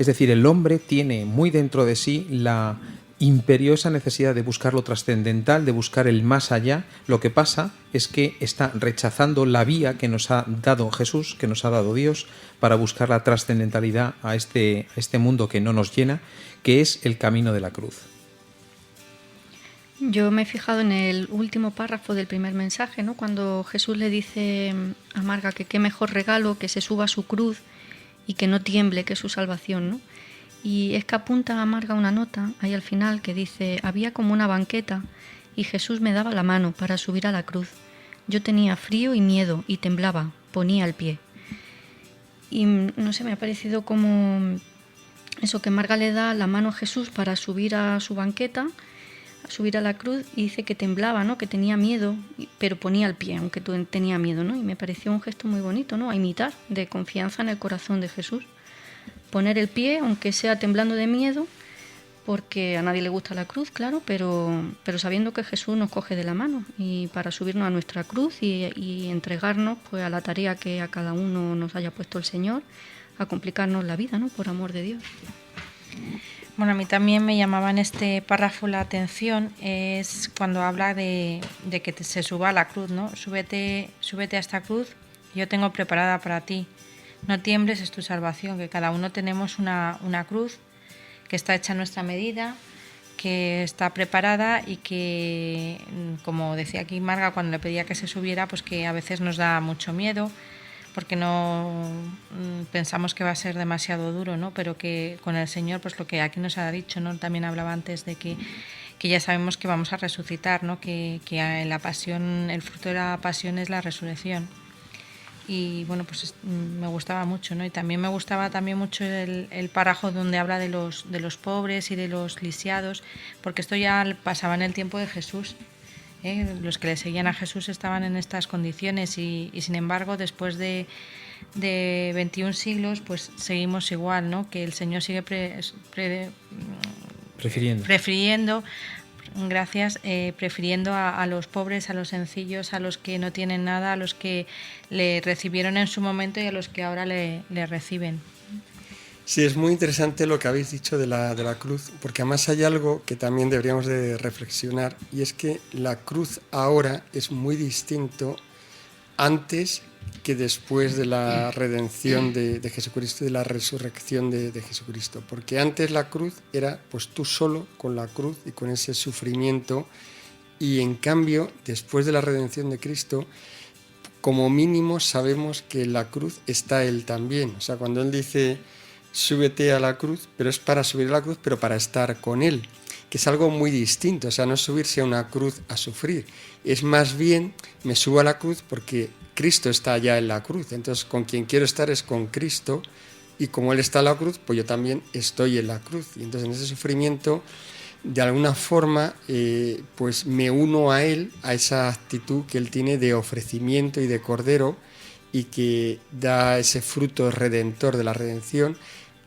Es decir, el hombre tiene muy dentro de sí la imperiosa necesidad de buscar lo trascendental, de buscar el más allá. Lo que pasa es que está rechazando la vía que nos ha dado Jesús, que nos ha dado Dios, para buscar la trascendentalidad a este mundo que no nos llena, que es el camino de la cruz. Yo me he fijado en el último párrafo del primer mensaje, ¿no?, cuando Jesús le dice a Marga que qué mejor regalo que se suba a su cruz y que no tiemble, que es su salvación, ¿no? Y es que apunta a Marga una nota ahí al final que dice, había como una banqueta y Jesús me daba la mano para subir a la cruz. Yo tenía frío y miedo y temblaba, ponía el pie. Y no sé, me ha parecido como eso, que Marga le da la mano a Jesús para subir a su banqueta, a subir a la cruz, y dice que temblaba, ¿no?, que tenía miedo, pero ponía el pie, aunque tenía miedo, ¿no? Y me pareció un gesto muy bonito, ¿no?, a imitar, de confianza en el corazón de Jesús. Poner el pie, aunque sea temblando de miedo, porque a nadie le gusta la cruz, claro, pero sabiendo que Jesús nos coge de la mano y para subirnos a nuestra cruz y entregarnos pues a la tarea que a cada uno nos haya puesto el Señor, a complicarnos la vida, ¿no?, por amor de Dios. Bueno, a mí también me llamaba en este párrafo la atención, es cuando habla de que se suba a la cruz, ¿no? Súbete a esta cruz, yo tengo preparada para ti. No tiembles, es tu salvación, que cada uno tenemos una cruz que está hecha a nuestra medida, que está preparada y que, como decía aquí Marga cuando le pedía que se subiera, pues que a veces nos da mucho miedo, porque no pensamos que va a ser demasiado duro, ¿no? Pero que con el Señor, pues lo que aquí nos ha dicho, ¿no? También hablaba antes de que ya sabemos que vamos a resucitar, ¿no? Que en la pasión, el fruto de la pasión es la resurrección. y bueno, pues me gustaba mucho, ¿no? Y también me gustaba mucho el párrafo donde habla de los pobres y de los lisiados, porque esto ya pasaba en el tiempo de Jesús. Los que le seguían a Jesús estaban en estas condiciones y sin embargo, después de 21 siglos, pues seguimos igual, ¿no? Que el Señor sigue prefiriendo a los pobres, a los sencillos, a los que no tienen nada, a los que le recibieron en su momento y a los que ahora le reciben. Sí, es muy interesante lo que habéis dicho de la cruz, porque además hay algo que también deberíamos de reflexionar, y es que la cruz ahora es muy distinto antes que después de la redención de Jesucristo y de la resurrección de Jesucristo. Porque antes la cruz era pues tú solo con la cruz y con ese sufrimiento, y en cambio después de la redención de Cristo, como mínimo sabemos que en la cruz está Él también. O sea, cuando Él dice súbete a la cruz, pero es para subir a la cruz, pero para estar con Él, que es algo muy distinto. O sea, no es subirse a una cruz a sufrir, es más bien me subo a la cruz porque Cristo está allá en la cruz, entonces con quien quiero estar es con Cristo, y como Él está en la cruz, pues yo también estoy en la cruz, y entonces en ese sufrimiento de alguna forma pues me uno a Él, a esa actitud que Él tiene de ofrecimiento y de cordero, y que da ese fruto redentor de la redención.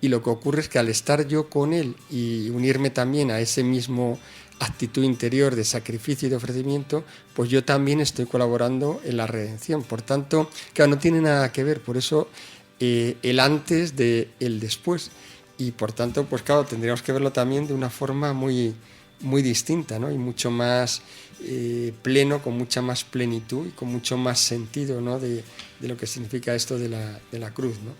Y lo que ocurre es que al estar yo con Él y unirme también a ese mismo actitud interior de sacrificio y de ofrecimiento, pues yo también estoy colaborando en la redención. Por tanto, claro, no tiene nada que ver, por eso el antes de el después. Y por tanto, pues claro, tendríamos que verlo también de una forma muy, muy distinta, ¿no? Y mucho más pleno, con mucha más plenitud y con mucho más sentido, ¿no? de lo que significa esto de la cruz, ¿no?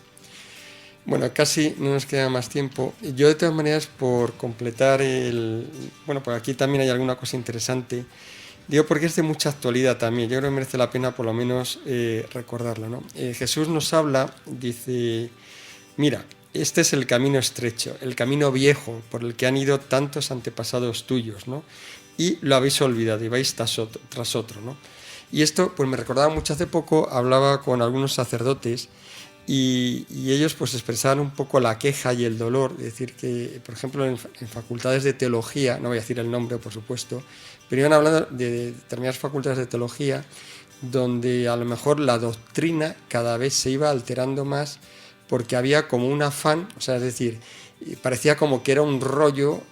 Bueno, casi no nos queda más tiempo. Yo, de todas maneras, por completar bueno, pues aquí también hay alguna cosa interesante. Digo, porque es de mucha actualidad también. Yo creo que merece la pena por lo menos recordarlo, ¿no? Jesús nos habla, dice, mira, este es el camino estrecho, el camino viejo por el que han ido tantos antepasados tuyos, ¿no? Y lo habéis olvidado y vais tras otro, ¿no? Y esto, pues me recordaba mucho hace poco, hablaba con algunos sacerdotes y ellos pues expresaban un poco la queja y el dolor, es decir, que por ejemplo en facultades de teología, no voy a decir el nombre por supuesto, pero iban hablando de determinadas facultades de teología donde a lo mejor la doctrina cada vez se iba alterando más porque había como un afán, o sea, es decir, parecía como que era un rollo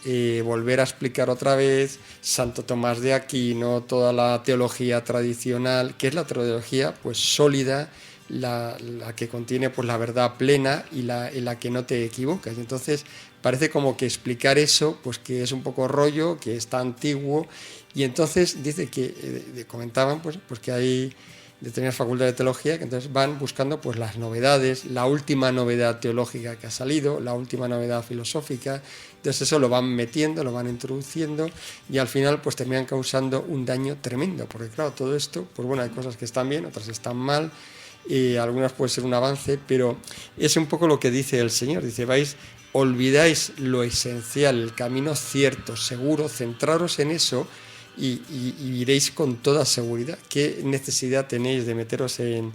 volver a explicar otra vez Santo Tomás de Aquino, toda la teología tradicional, que es la teología pues sólida, la que contiene pues la verdad plena y la que no te equivocas. Entonces parece como que explicar eso pues que es un poco rollo, que está antiguo, y entonces dice que comentaban pues que hay determinadas facultades de teología que entonces van buscando pues las novedades, la última novedad teológica que ha salido, la última novedad filosófica. Entonces eso lo van metiendo, lo van introduciendo, y al final pues terminan causando un daño tremendo, porque claro, todo esto, pues bueno, hay cosas que están bien, otras están mal, algunas puede ser un avance, pero es un poco lo que dice el Señor, dice, olvidáis lo esencial, el camino cierto, seguro, centraros en eso y iréis con toda seguridad. ¿Qué necesidad tenéis de meteros en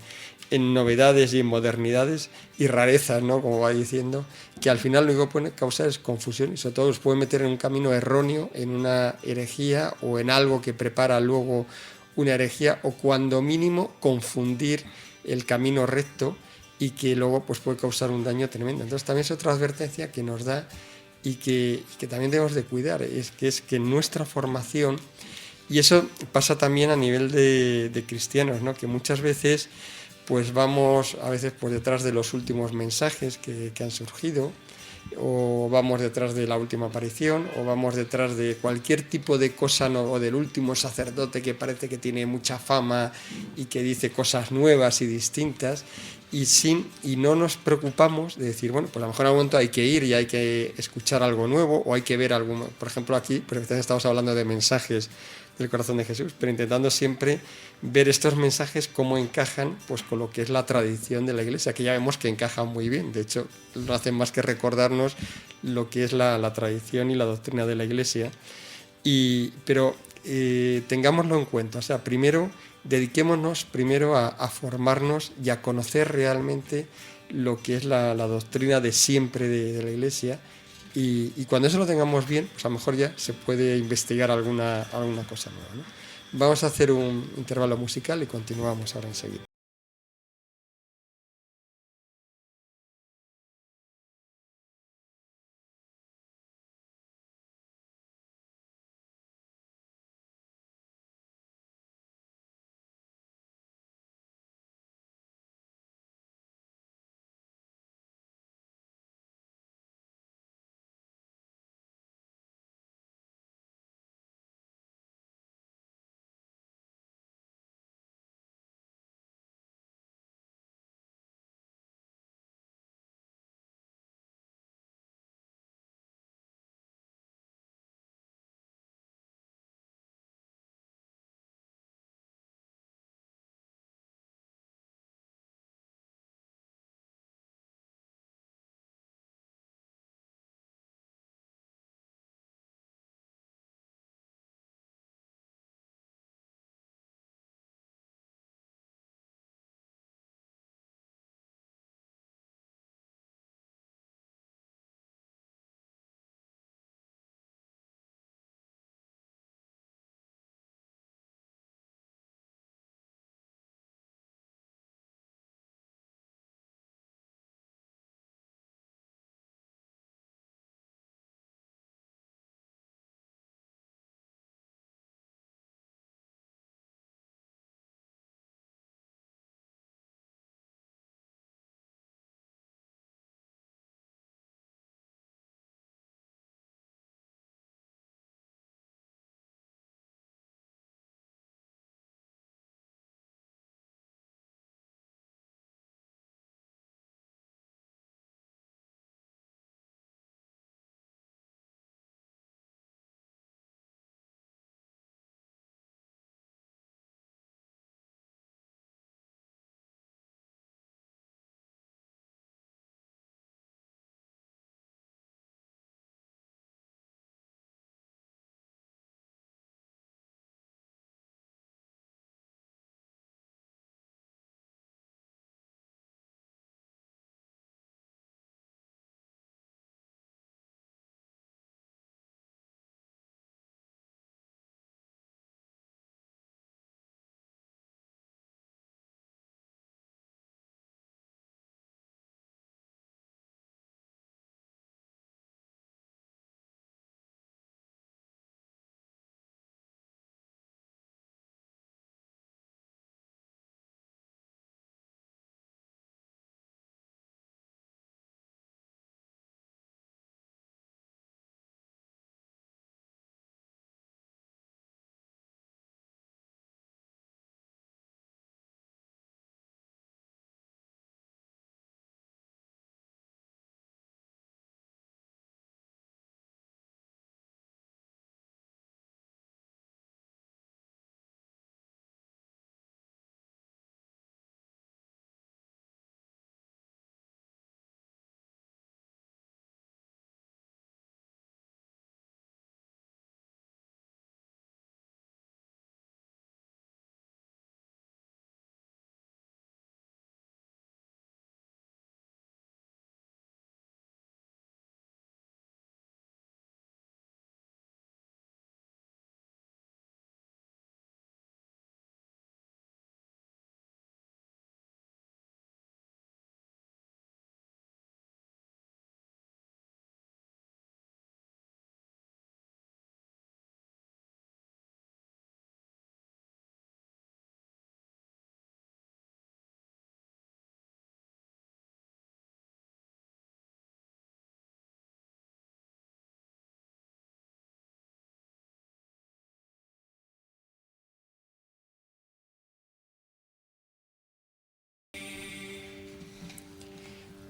novedades y en modernidades y rarezas, ¿no? Como va diciendo, que al final lo único que puede causar es confusión y sobre todo os puede meter en un camino erróneo, en una herejía o en algo que prepara luego una herejía, o cuando mínimo confundir el camino recto y que luego pues puede causar un daño tremendo. Entonces también es otra advertencia que nos da y que también debemos de cuidar, es que nuestra formación, y eso pasa también a nivel de cristianos, ¿no? Que muchas veces pues vamos a veces por detrás de los últimos mensajes que han surgido, o vamos detrás de la última aparición, o vamos detrás de cualquier tipo de cosa, ¿no? O del último sacerdote que parece que tiene mucha fama y que dice cosas nuevas y distintas, y no nos preocupamos de decir, bueno, pues a lo mejor en algún momento hay que ir y hay que escuchar algo nuevo, o hay que ver algo. Por ejemplo, aquí precisamente estamos hablando de mensajes del corazón de Jesús, pero intentando siempre ver estos mensajes cómo encajan pues con lo que es la tradición de la Iglesia, que ya vemos que encajan muy bien. De hecho, no hacen más que recordarnos lo que es la tradición y la doctrina de la Iglesia. Pero tengámoslo en cuenta. O sea, primero, dediquémonos primero a formarnos y a conocer realmente lo que es la doctrina de siempre de la Iglesia, y cuando eso lo tengamos bien, pues a lo mejor ya se puede investigar alguna cosa nueva, ¿no? Vamos a hacer un intervalo musical y continuamos ahora enseguida.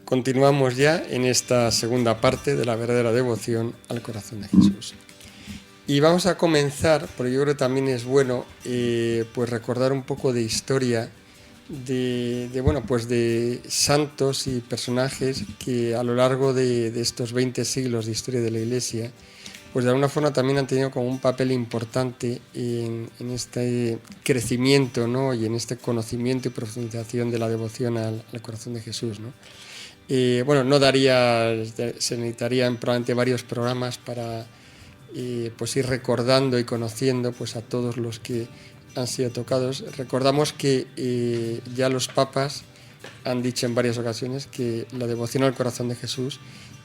Continuamos ya en esta segunda parte de la verdadera devoción al corazón de Jesús. Y vamos a comenzar, porque yo creo que también es bueno pues recordar un poco de historia de santos y personajes que a lo largo de estos 20 siglos de historia de la Iglesia pues de alguna forma también han tenido como un papel importante en este crecimiento, ¿no? Y en este conocimiento y profundización de la devoción al corazón de Jesús, ¿no? No se necesitarían probablemente varios programas para pues ir recordando y conociendo pues a todos los que han sido tocados. Recordamos que ya los papas han dicho en varias ocasiones que la devoción al corazón de Jesús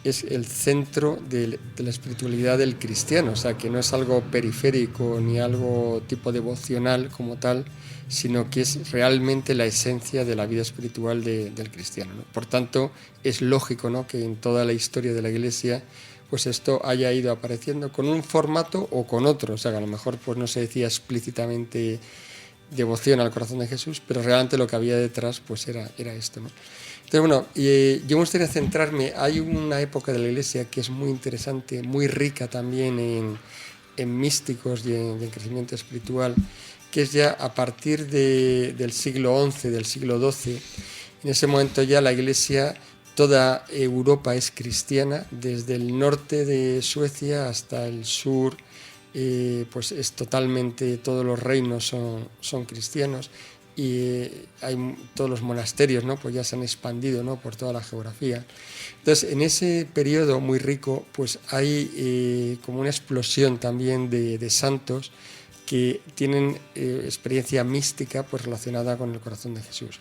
es el centro de la espiritualidad del cristiano, o sea, que no es algo periférico ni algo tipo devocional como tal, sino que es realmente la esencia de la vida espiritual del cristiano, ¿no? Por tanto, es lógico, ¿no?, que en toda la historia de la Iglesia pues esto haya ido apareciendo con un formato o con otro, o sea, que a lo mejor pues no se decía explícitamente devoción al corazón de Jesús, pero realmente lo que había detrás pues era esto, ¿no? Entonces, yo me gustaría centrarme, hay una época de la Iglesia que es muy interesante, muy rica también en místicos y en crecimiento espiritual, que es ya a partir del siglo XI, del siglo XII. En ese momento ya la Iglesia, toda Europa es cristiana, desde el norte de Suecia hasta el sur, pues es totalmente, todos los reinos son cristianos, y todos los monasterios, ¿no?, pues ya se han expandido, ¿no?, por toda la geografía. Entonces, en ese periodo muy rico, pues hay como una explosión también de santos que tienen experiencia mística pues relacionada con el corazón de Jesús.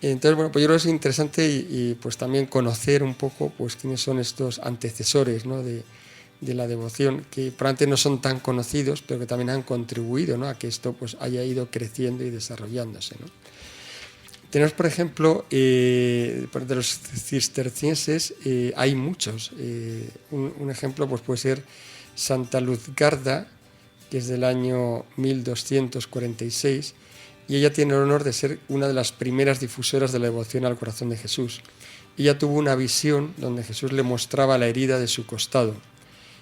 Entonces, pues yo creo que es interesante y pues también conocer un poco pues quiénes son estos antecesores, ¿no?, de la devoción, que probablemente no son tan conocidos, pero que también han contribuido, ¿no?, a que esto pues haya ido creciendo y desarrollándose, ¿no? Tenemos, por ejemplo, de los cistercienses hay muchos. Un ejemplo pues puede ser Santa Luzgarda, que es del año 1246, y ella tiene el honor de ser una de las primeras difusoras de la devoción al corazón de Jesús. Ella tuvo una visión donde Jesús le mostraba la herida de su costado.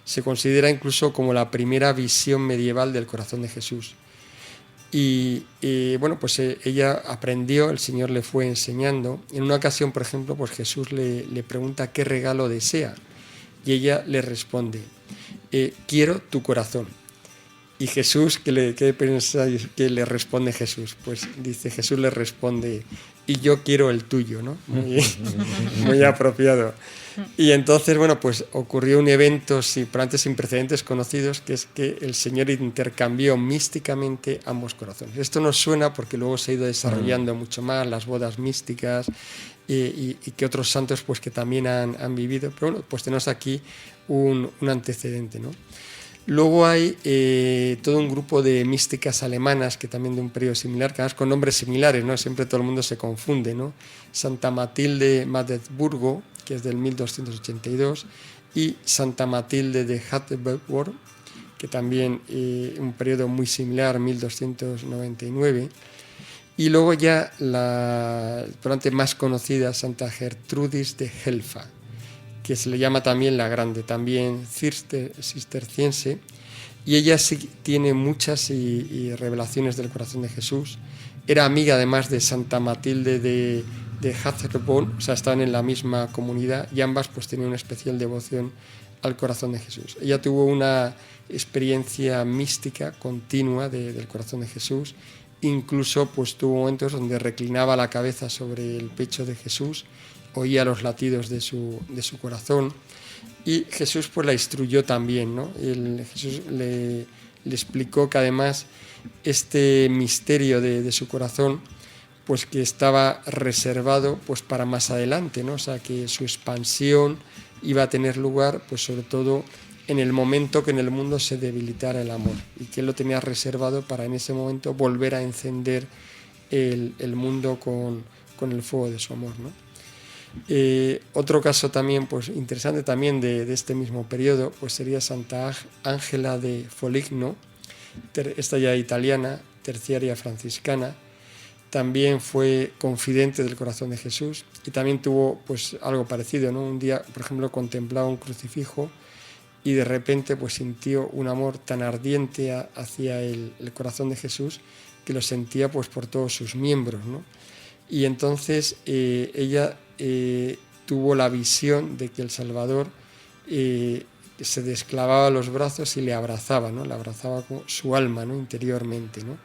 Se considera incluso como la primera visión medieval del corazón de Jesús. Y pues ella aprendió, el Señor le fue enseñando. En una ocasión, por ejemplo, pues Jesús le pregunta qué regalo desea, y ella le responde, quiero tu corazón. Y Jesús, ¿qué pensáis que le responde Jesús? Pues dice, Jesús le responde, y yo quiero el tuyo, ¿no? Muy apropiado. Y entonces, pues ocurrió un evento probablemente sin precedentes conocidos, que es que el Señor intercambió místicamente ambos corazones. Esto nos suena porque luego se ha ido desarrollando mucho más, las bodas místicas y que otros santos pues que también han vivido. Pero pues tenemos aquí un antecedente, ¿no? Luego hay todo un grupo de místicas alemanas que también de un periodo similar, que además con nombres similares, ¿no? Siempre todo el mundo se confunde, ¿no? Santa Matilde Magdeburgo, que es del 1282, y Santa Matilde de Hatteberg, que también un periodo muy similar, 1299. Y luego ya la probablemente más conocida, Santa Gertrudis de Helfa, que se le llama también la Grande, también cisterciense, y ella sí tiene muchas y revelaciones del corazón de Jesús. Era amiga además de Santa Matilde de Hatterborn, o sea, estaban en la misma comunidad, y ambas pues tenían una especial devoción al corazón de Jesús. Ella tuvo una experiencia mística continua del corazón de Jesús, incluso pues tuvo momentos donde reclinaba la cabeza sobre el pecho de Jesús, oía los latidos de su corazón, y Jesús pues la instruyó también, ¿no? Jesús le explicó que además este misterio de su corazón pues que estaba reservado pues para más adelante, ¿no? O sea, que su expansión iba a tener lugar pues sobre todo en el momento que en el mundo se debilitara el amor, y que él lo tenía reservado para en ese momento volver a encender el mundo con el fuego de su amor, ¿no? Otro caso también pues interesante también de este mismo periodo pues sería Santa Ángela de Foligno, esta ya italiana, terciaria franciscana. También fue confidente del corazón de Jesús y también tuvo pues algo parecido, ¿no? Un día, por ejemplo, contemplaba un crucifijo y de repente pues sintió un amor tan ardiente hacia el corazón de Jesús que lo sentía pues por todos sus miembros, ¿no? Y entonces ella tuvo la visión de que el Salvador se desclavaba los brazos y le abrazaba, ¿no? Le abrazaba como su alma, ¿no? Interiormente, ¿no?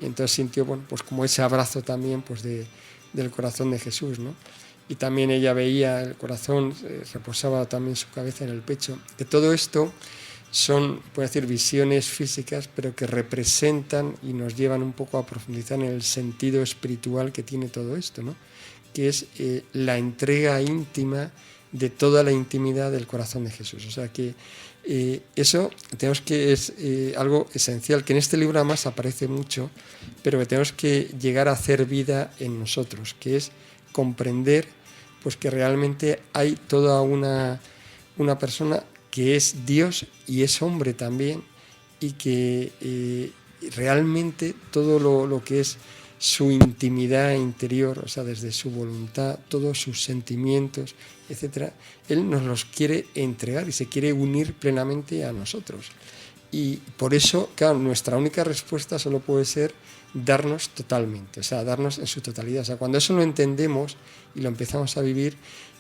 Y entonces sintió, bueno, pues como ese abrazo también, pues del corazón de Jesús, ¿no? Y también ella veía el corazón, reposaba también su cabeza en el pecho. Que todo esto son, puedo decir, visiones físicas, pero que representan y nos llevan un poco a profundizar en el sentido espiritual que tiene todo esto, ¿no? Que es la entrega íntima de toda la intimidad del corazón de Jesús. O sea que eso tenemos que es algo esencial, que en este libro además aparece mucho, pero que tenemos que llegar a hacer vida en nosotros, que es comprender pues que realmente hay toda una persona que es Dios y es hombre también, y que realmente todo lo que es su intimidad interior, o sea, desde su voluntad, todos sus sentimientos, etcétera, Él nos los quiere entregar y se quiere unir plenamente a nosotros. Y por eso, claro, nuestra única respuesta solo puede ser darnos totalmente, o sea, darnos en su totalidad. O sea, cuando eso lo entendemos y lo empezamos a vivir,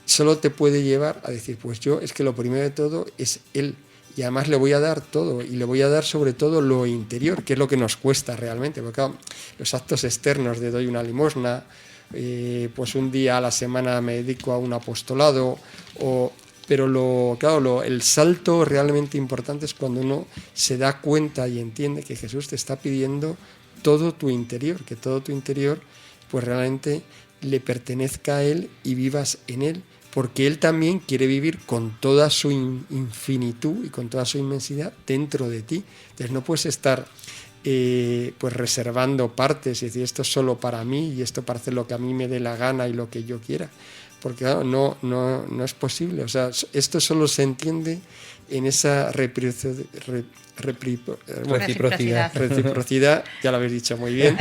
solo te puede llevar a decir, pues yo es que lo primero de todo es Él, y además le voy a dar todo, y le voy a dar sobre todo lo interior, que es lo que nos cuesta realmente, porque claro, los actos externos de doy una limosna, pues un día a la semana me dedico a un apostolado, pero el salto realmente importante es cuando uno se da cuenta y entiende que Jesús te está pidiendo todo tu interior, que todo tu interior pues realmente le pertenezca a Él y vivas en Él, porque Él también quiere vivir con toda su infinitud y con toda su inmensidad dentro de ti. Entonces no puedes estar pues reservando partes y decir esto es solo para mí y esto para hacer lo que a mí me dé la gana y lo que yo quiera, porque claro, no es posible. O sea, esto solo se entiende en esa reciprocidad, ya lo habéis dicho muy bien,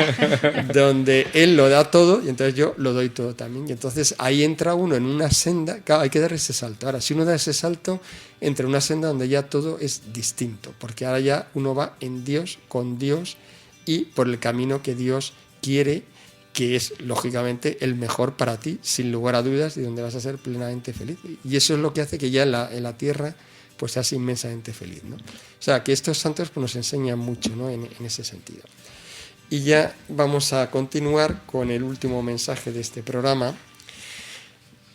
donde Él lo da todo y entonces yo lo doy todo también. Y entonces ahí entra uno en una senda, claro, hay que dar ese salto. Ahora, si uno da ese salto, entra en una senda donde ya todo es distinto, porque ahora ya uno va en Dios, con Dios y por el camino que Dios quiere, que es lógicamente el mejor para ti, sin lugar a dudas, y donde vas a ser plenamente feliz. Y eso es lo que hace que ya en la tierra pues seas inmensamente feliz, ¿no? O sea, que estos santos pues, nos enseñan mucho, ¿no? en ese sentido. Y ya vamos a continuar con el último mensaje de este programa.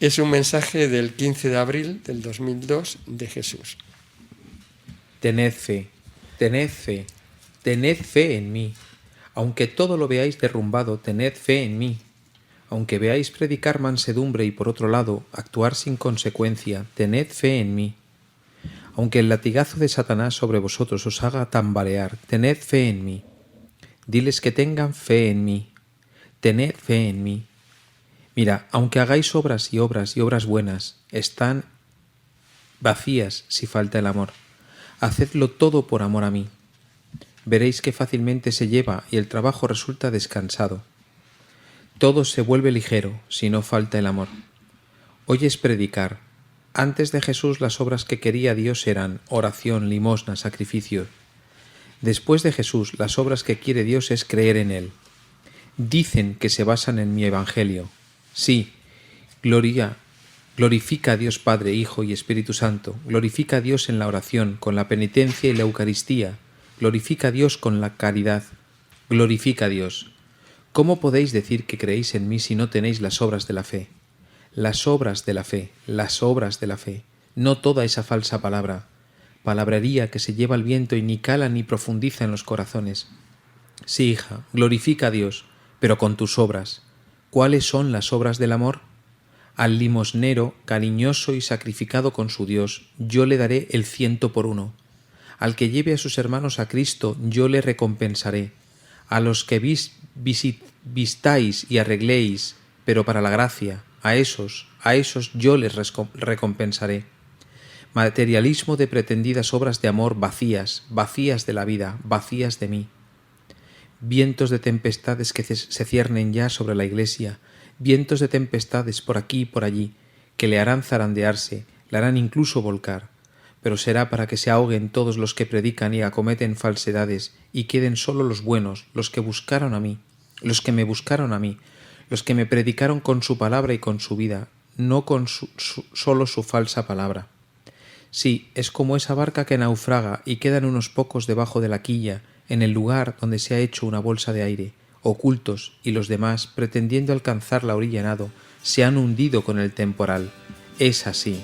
Es un mensaje del 15 de abril del 2002 de Jesús. Tened fe, tened fe, tened fe en mí. Aunque todo lo veáis derrumbado, tened fe en mí. Aunque veáis predicar mansedumbre y por otro lado actuar sin consecuencia, tened fe en mí. Aunque el latigazo de Satanás sobre vosotros os haga tambalear, tened fe en mí. Diles que tengan fe en mí. Tened fe en mí. Mira, aunque hagáis obras y obras y obras buenas, están vacías si falta el amor. Hacedlo todo por amor a mí. Veréis que fácilmente se lleva y el trabajo resulta descansado. Todo se vuelve ligero si no falta el amor. Oyes predicar. Antes de Jesús las obras que quería Dios eran oración, limosna, sacrificio. Después de Jesús las obras que quiere Dios es creer en Él. Dicen que se basan en mi evangelio. Sí, glorifica a Dios Padre, Hijo y Espíritu Santo. Glorifica a Dios en la oración, con la penitencia y la Eucaristía. Glorifica a Dios con la caridad. Glorifica a Dios. ¿Cómo podéis decir que creéis en mí si no tenéis las obras de la fe? Las obras de la fe, las obras de la fe, no toda esa falsa palabrería que se lleva al viento y ni cala ni profundiza en los corazones. Sí, hija, glorifica a Dios, pero con tus obras. ¿Cuáles son las obras del amor? Al limosnero, cariñoso y sacrificado con su Dios, yo le daré el 100 por 1. Al que lleve a sus hermanos a Cristo, yo le recompensaré. A los que vistáis y arregléis, pero para la gracia, a esos yo les recompensaré. Materialismo de pretendidas obras de amor vacías de la vida, vacías de mí. Vientos de tempestades que se ciernen ya sobre la Iglesia, vientos de tempestades por aquí y por allí, que le harán zarandearse, le harán incluso volcar, pero será para que se ahoguen todos los que predican y acometen falsedades, y queden solo los buenos, los que buscaron a mí, los que me buscaron a mí, los que me predicaron con su palabra y con su vida, no con solo su falsa palabra. Sí, es como esa barca que naufraga y quedan unos pocos debajo de la quilla, en el lugar donde se ha hecho una bolsa de aire, ocultos, y los demás, pretendiendo alcanzar la orilla a nado, se han hundido con el temporal. Es así.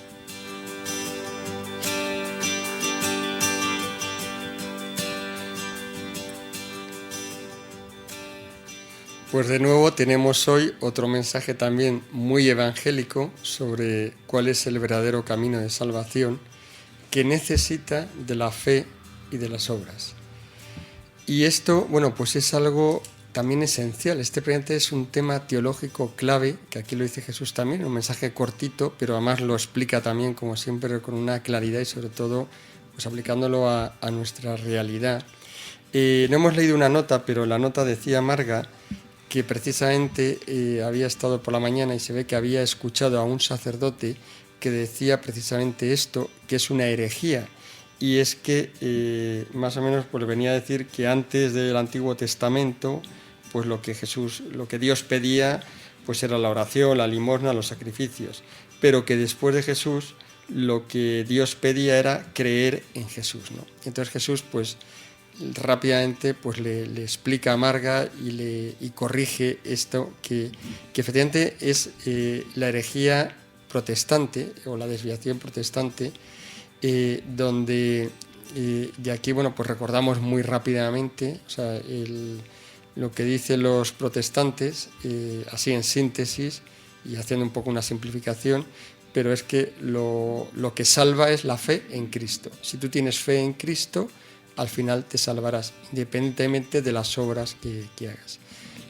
Pues de nuevo tenemos hoy otro mensaje también muy evangélico sobre cuál es el verdadero camino de salvación, que necesita de la fe y de las obras. Y esto, bueno, pues es algo también esencial. Este presente es un tema teológico clave, que aquí lo dice Jesús también, un mensaje cortito, pero además lo explica también, como siempre, con una claridad y sobre todo pues aplicándolo a nuestra realidad. No hemos leído una nota, pero la nota decía Marga que precisamente había estado por la mañana y se ve que había escuchado a un sacerdote que decía precisamente esto, que es una herejía, y es que más o menos pues venía a decir que antes del Antiguo Testamento, pues lo que Dios pedía, pues era la oración, la limosna, los sacrificios, pero que después de Jesús lo que Dios pedía era creer en Jesús, ¿no? Entonces Jesús pues rápidamente pues le explica a Marga y corrige esto que efectivamente es la herejía protestante o la desviación protestante, donde de aquí bueno pues recordamos muy rápidamente, o sea, lo que dicen los protestantes, así en síntesis y haciendo un poco una simplificación, pero es que lo que salva es la fe en Cristo. Si tú tienes fe en Cristo, al final te salvarás, independientemente de las obras que hagas.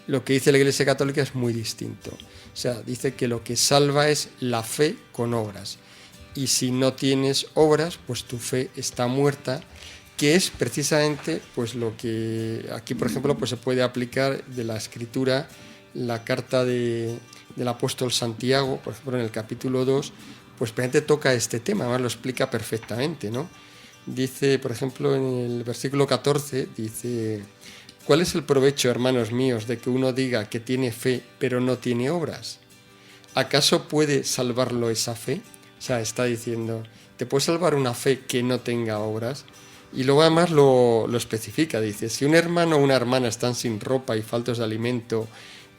Lo que dice la Iglesia Católica es muy distinto. O sea, dice que lo que salva es la fe con obras. Y si no tienes obras, pues tu fe está muerta, que es precisamente pues lo que aquí, por ejemplo, pues se puede aplicar de la Escritura, la carta del apóstol Santiago, por ejemplo, en el capítulo 2, pues precisamente toca este tema, además lo explica perfectamente, ¿no? Dice, por ejemplo, en el versículo 14, dice: ¿cuál es el provecho, hermanos míos, de que uno diga que tiene fe pero no tiene obras? ¿Acaso puede salvarlo esa fe? O sea, está diciendo, ¿te puede salvar una fe que no tenga obras? Y luego además lo especifica, dice, si un hermano o una hermana están sin ropa y faltos de alimento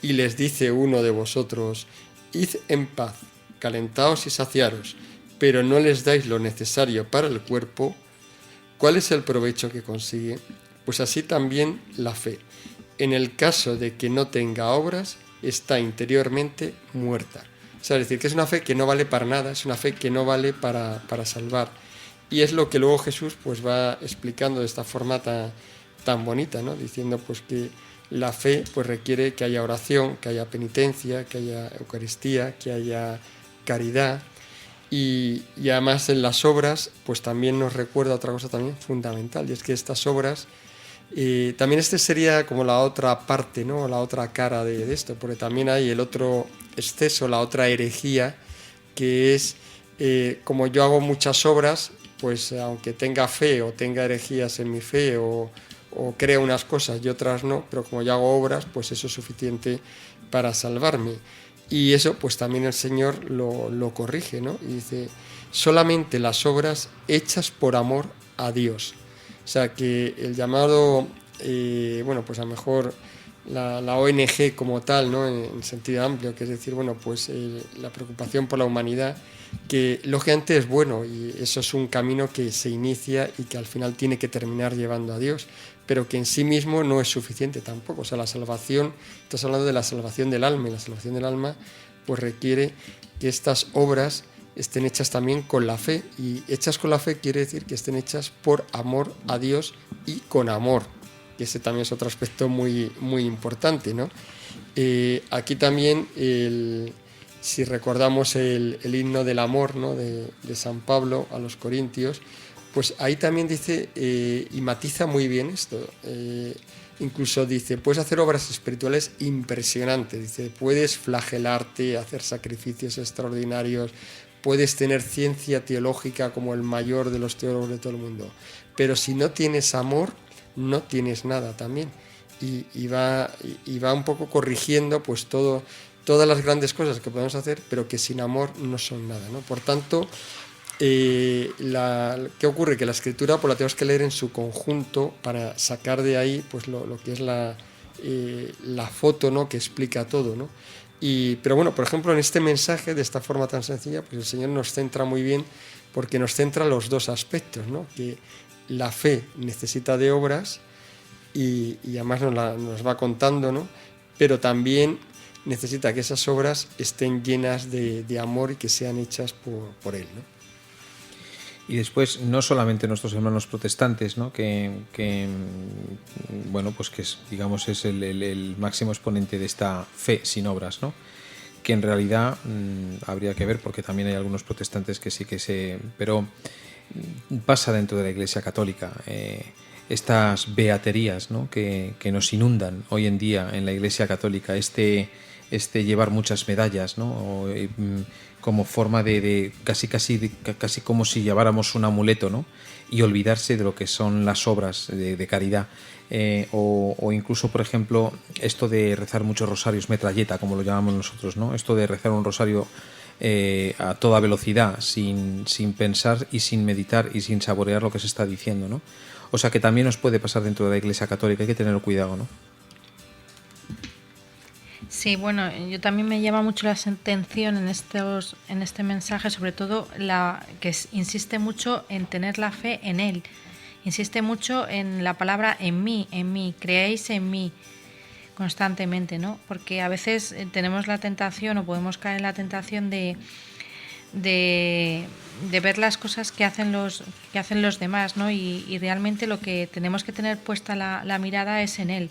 y les dice uno de vosotros, id en paz, calentaos y saciaros, pero no les dais lo necesario para el cuerpo, ¿cuál es el provecho que consigue? Pues así también la fe. En el caso de que no tenga obras, está interiormente muerta. O sea, es decir, que es una fe que no vale para nada, es una fe que no vale para salvar. Y es lo que luego Jesús pues va explicando de esta forma tan bonita, ¿no? Diciendo pues que la fe pues requiere que haya oración, que haya penitencia, que haya Eucaristía, que haya caridad. Y además en las obras pues también nos recuerda otra cosa también fundamental, y es que estas obras también este sería como la otra parte, ¿no? La otra cara de esto, porque también hay el otro exceso, la otra herejía, que es como yo hago muchas obras, pues aunque tenga fe o tenga herejías en mi fe o creo unas cosas y otras no, pero como yo hago obras, pues eso es suficiente para salvarme. Y eso pues también el Señor lo corrige, ¿no? Y dice, solamente las obras hechas por amor a Dios. O sea que el llamado, bueno, pues a lo mejor la ONG como tal, ¿no? En sentido amplio, que es decir, bueno, pues la preocupación por la humanidad, que lógicamente es bueno y eso es un camino que se inicia y que al final tiene que terminar llevando a Dios, pero que en sí mismo no es suficiente tampoco. O sea, la salvación, estás hablando de la salvación del alma, y la salvación del alma pues requiere que estas obras estén hechas también con la fe, y hechas con la fe quiere decir que estén hechas por amor a Dios y con amor, que ese también es otro aspecto muy, muy importante, ¿no? Aquí también, si recordamos el himno del amor, ¿no? de San Pablo a los Corintios, pues ahí también dice, y matiza muy bien esto, incluso dice, puedes hacer obras espirituales impresionantes, dice, puedes flagelarte, hacer sacrificios extraordinarios, puedes tener ciencia teológica como el mayor de los teólogos de todo el mundo, pero si no tienes amor, no tienes nada también. Y va un poco corrigiendo pues todas las grandes cosas que podemos hacer, pero que sin amor no son nada, ¿no? Por tanto, ¿qué ocurre? Que la escritura pues la tenemos que leer en su conjunto para sacar de ahí pues lo que es la foto, ¿no? Que explica todo, ¿no? Pero bueno, por ejemplo, en este mensaje, de esta forma tan sencilla, pues el Señor nos centra muy bien, porque nos centra los dos aspectos, ¿no? Que la fe necesita de obras y además nos va contando, ¿no? Pero también necesita que esas obras estén llenas de amor y que sean hechas por Él, ¿no? Y después, no solamente nuestros hermanos protestantes, ¿no? que bueno, pues que digamos es el máximo exponente de esta fe sin obras, ¿no? Que en realidad habría que ver, porque también hay algunos protestantes que sí que pero pasa dentro de la Iglesia Católica. Estas beaterías, ¿no? que nos inundan hoy en día en la Iglesia Católica, este llevar muchas medallas, ¿no? Como forma de casi como si lleváramos un amuleto, ¿no? Y olvidarse de lo que son las obras de caridad. O incluso, por ejemplo, esto de rezar muchos rosarios, metralleta, como lo llamamos nosotros, ¿no? Esto de rezar un rosario a toda velocidad, sin pensar y sin meditar y sin saborear lo que se está diciendo, ¿no? O sea que también nos puede pasar dentro de la Iglesia Católica, hay que tener cuidado, ¿no? Sí, bueno, yo también me llama mucho la atención en este mensaje, sobre todo que insiste mucho en tener la fe en Él, insiste mucho en la palabra en mí, creéis en mí constantemente, ¿no? Porque a veces tenemos la tentación o podemos caer en la tentación de ver las cosas que hacen los demás, ¿no? Y realmente lo que tenemos que tener puesta la mirada es en Él.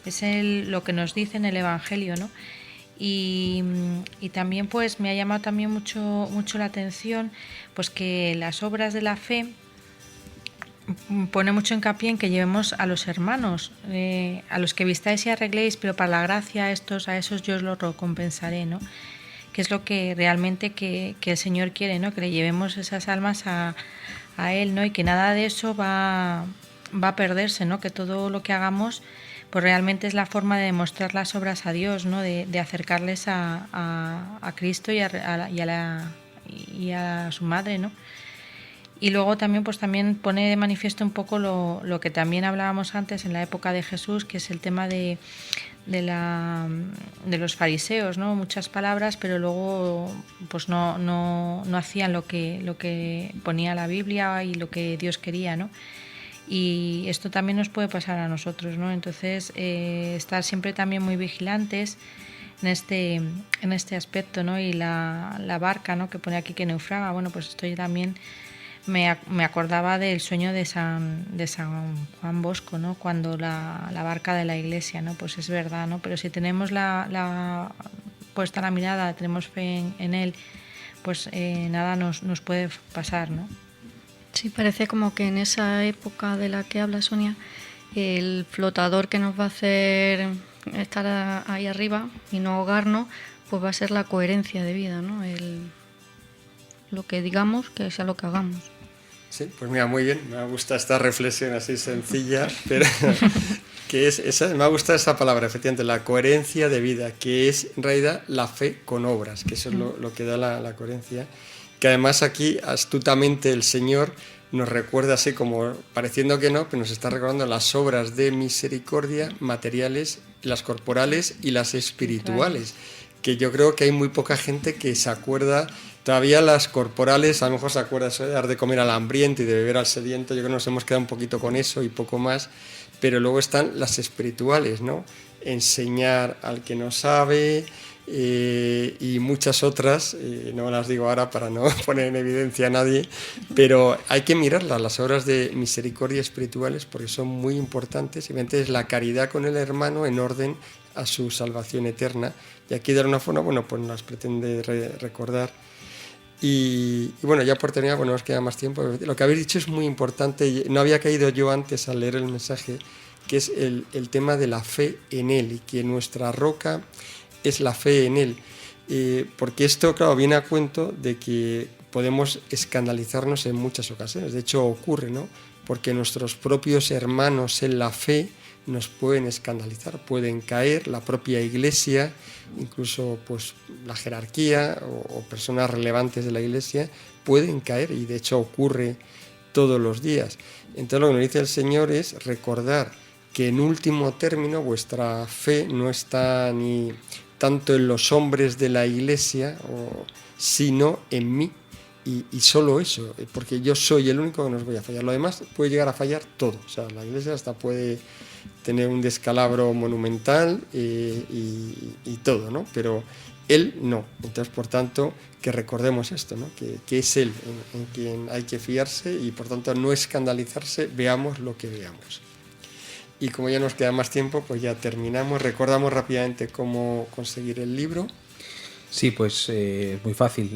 Es lo que nos dice en el Evangelio, ¿no? Y también pues me ha llamado también mucho la atención pues que las obras de la fe pone mucho hincapié en que llevemos a los hermanos, a los que vistáis y arregléis, pero para la gracia a esos yo os lo recompensaré, ¿no? Que es lo que realmente que el Señor quiere, ¿no? Que le llevemos esas almas a Él, ¿no? Y que nada de eso va a perderse, ¿no? Que todo lo que hagamos pues realmente es la forma de demostrar las obras a Dios, ¿no? De acercarles a Cristo y a su madre, ¿no? Y luego también pues también pone de manifiesto un poco lo que también hablábamos antes en la época de Jesús, que es el tema de los fariseos, ¿no? Muchas palabras, pero luego pues no hacían lo que ponía la Biblia y lo que Dios quería, ¿no? Y esto también nos puede pasar a nosotros, ¿no? Entonces, estar siempre también muy vigilantes en este aspecto, ¿no? Y la barca, ¿no? Que pone aquí que naufraga, bueno, pues esto yo también me acordaba del sueño de San Juan Bosco, ¿no? Cuando la barca de la iglesia, ¿no? Pues es verdad, ¿no? Pero si tenemos puesta la mirada, tenemos fe en Él, pues nada nos puede pasar, ¿no? Sí, parece como que en esa época de la que habla Sonia, el flotador que nos va a hacer estar ahí arriba y no ahogarnos, pues va a ser la coherencia de vida, ¿no? Lo que digamos, que sea lo que hagamos. Sí, pues mira, muy bien, me gusta esta reflexión así sencilla, pero que me gusta esa palabra, efectivamente, la coherencia de vida, que es en realidad la fe con obras, que eso es lo que da la coherencia. Que además aquí astutamente el Señor nos recuerda así como pareciendo que no, pero nos está recordando las obras de misericordia materiales, las corporales y las espirituales, que yo creo que hay muy poca gente que se acuerda. Todavía las corporales, a lo mejor se acuerda de dar de comer al hambriento y de beber al sediento, yo creo que nos hemos quedado un poquito con eso y poco más, pero luego están las espirituales, ¿no? Enseñar al que no sabe, y muchas otras, no las digo ahora para no poner en evidencia a nadie, pero hay que mirarlas, las obras de misericordia espirituales, porque son muy importantes. Evidentemente es la caridad con el hermano en orden a su salvación eterna, y aquí de alguna forma, bueno, pues nos pretende recordar. Y bueno, ya por terminar, bueno, nos queda más tiempo. Lo que habéis dicho es muy importante, no había caído yo antes al leer el mensaje, que es el tema de la fe en Él, y que nuestra roca es la fe en Él, porque esto, claro, viene a cuento de que podemos escandalizarnos en muchas ocasiones. De hecho ocurre, ¿no? Porque nuestros propios hermanos en la fe nos pueden escandalizar, pueden caer, la propia Iglesia, incluso pues la jerarquía o personas relevantes de la Iglesia pueden caer, y de hecho ocurre todos los días. Entonces lo que nos dice el Señor es recordar que en último término vuestra fe no está ni tanto en los hombres de la Iglesia, sino en mí, y solo eso, porque yo soy el único que no os voy a fallar. Lo demás puede llegar a fallar todo, o sea, la Iglesia hasta puede tener un descalabro monumental y todo, ¿no? Pero Él no. Entonces, por tanto, que recordemos esto, ¿no? Que es Él en quien hay que fiarse, y por tanto no escandalizarse, veamos lo que veamos. Y como ya nos queda más tiempo, pues ya terminamos. Recordamos rápidamente cómo conseguir el libro. Sí, pues muy fácil.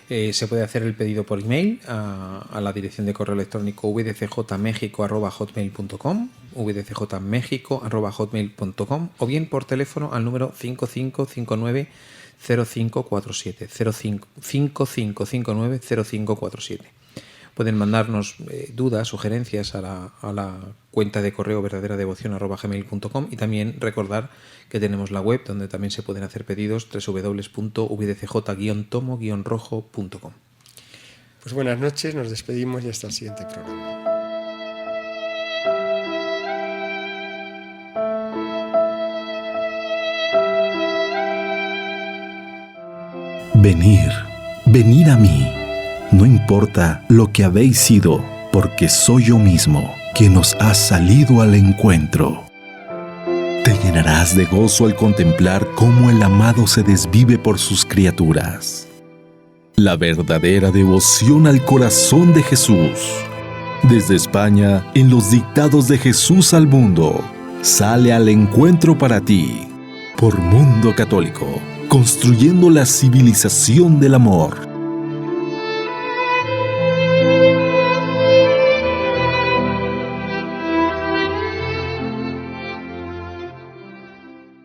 Se puede hacer el pedido por email a la dirección de correo electrónico vdcjmexico@hotmail.com, vdcjmexico@hotmail.com, o bien por teléfono al número 5559-0547, 5559-0547. Pueden mandarnos dudas, sugerencias a la cuenta de correo verdaderadevoción@gmail.com, y también recordar que tenemos la web donde también se pueden hacer pedidos, www.vdcj-tomo-rojo.com. Pues buenas noches, nos despedimos y hasta el siguiente programa. Venid a mí. No importa lo que habéis sido, porque soy yo mismo quien os ha salido al encuentro. Te llenarás de gozo al contemplar cómo el amado se desvive por sus criaturas. La verdadera devoción al corazón de Jesús. Desde España, en los dictados de Jesús al mundo, sale al encuentro para ti. Por Mundo Católico, construyendo la civilización del amor.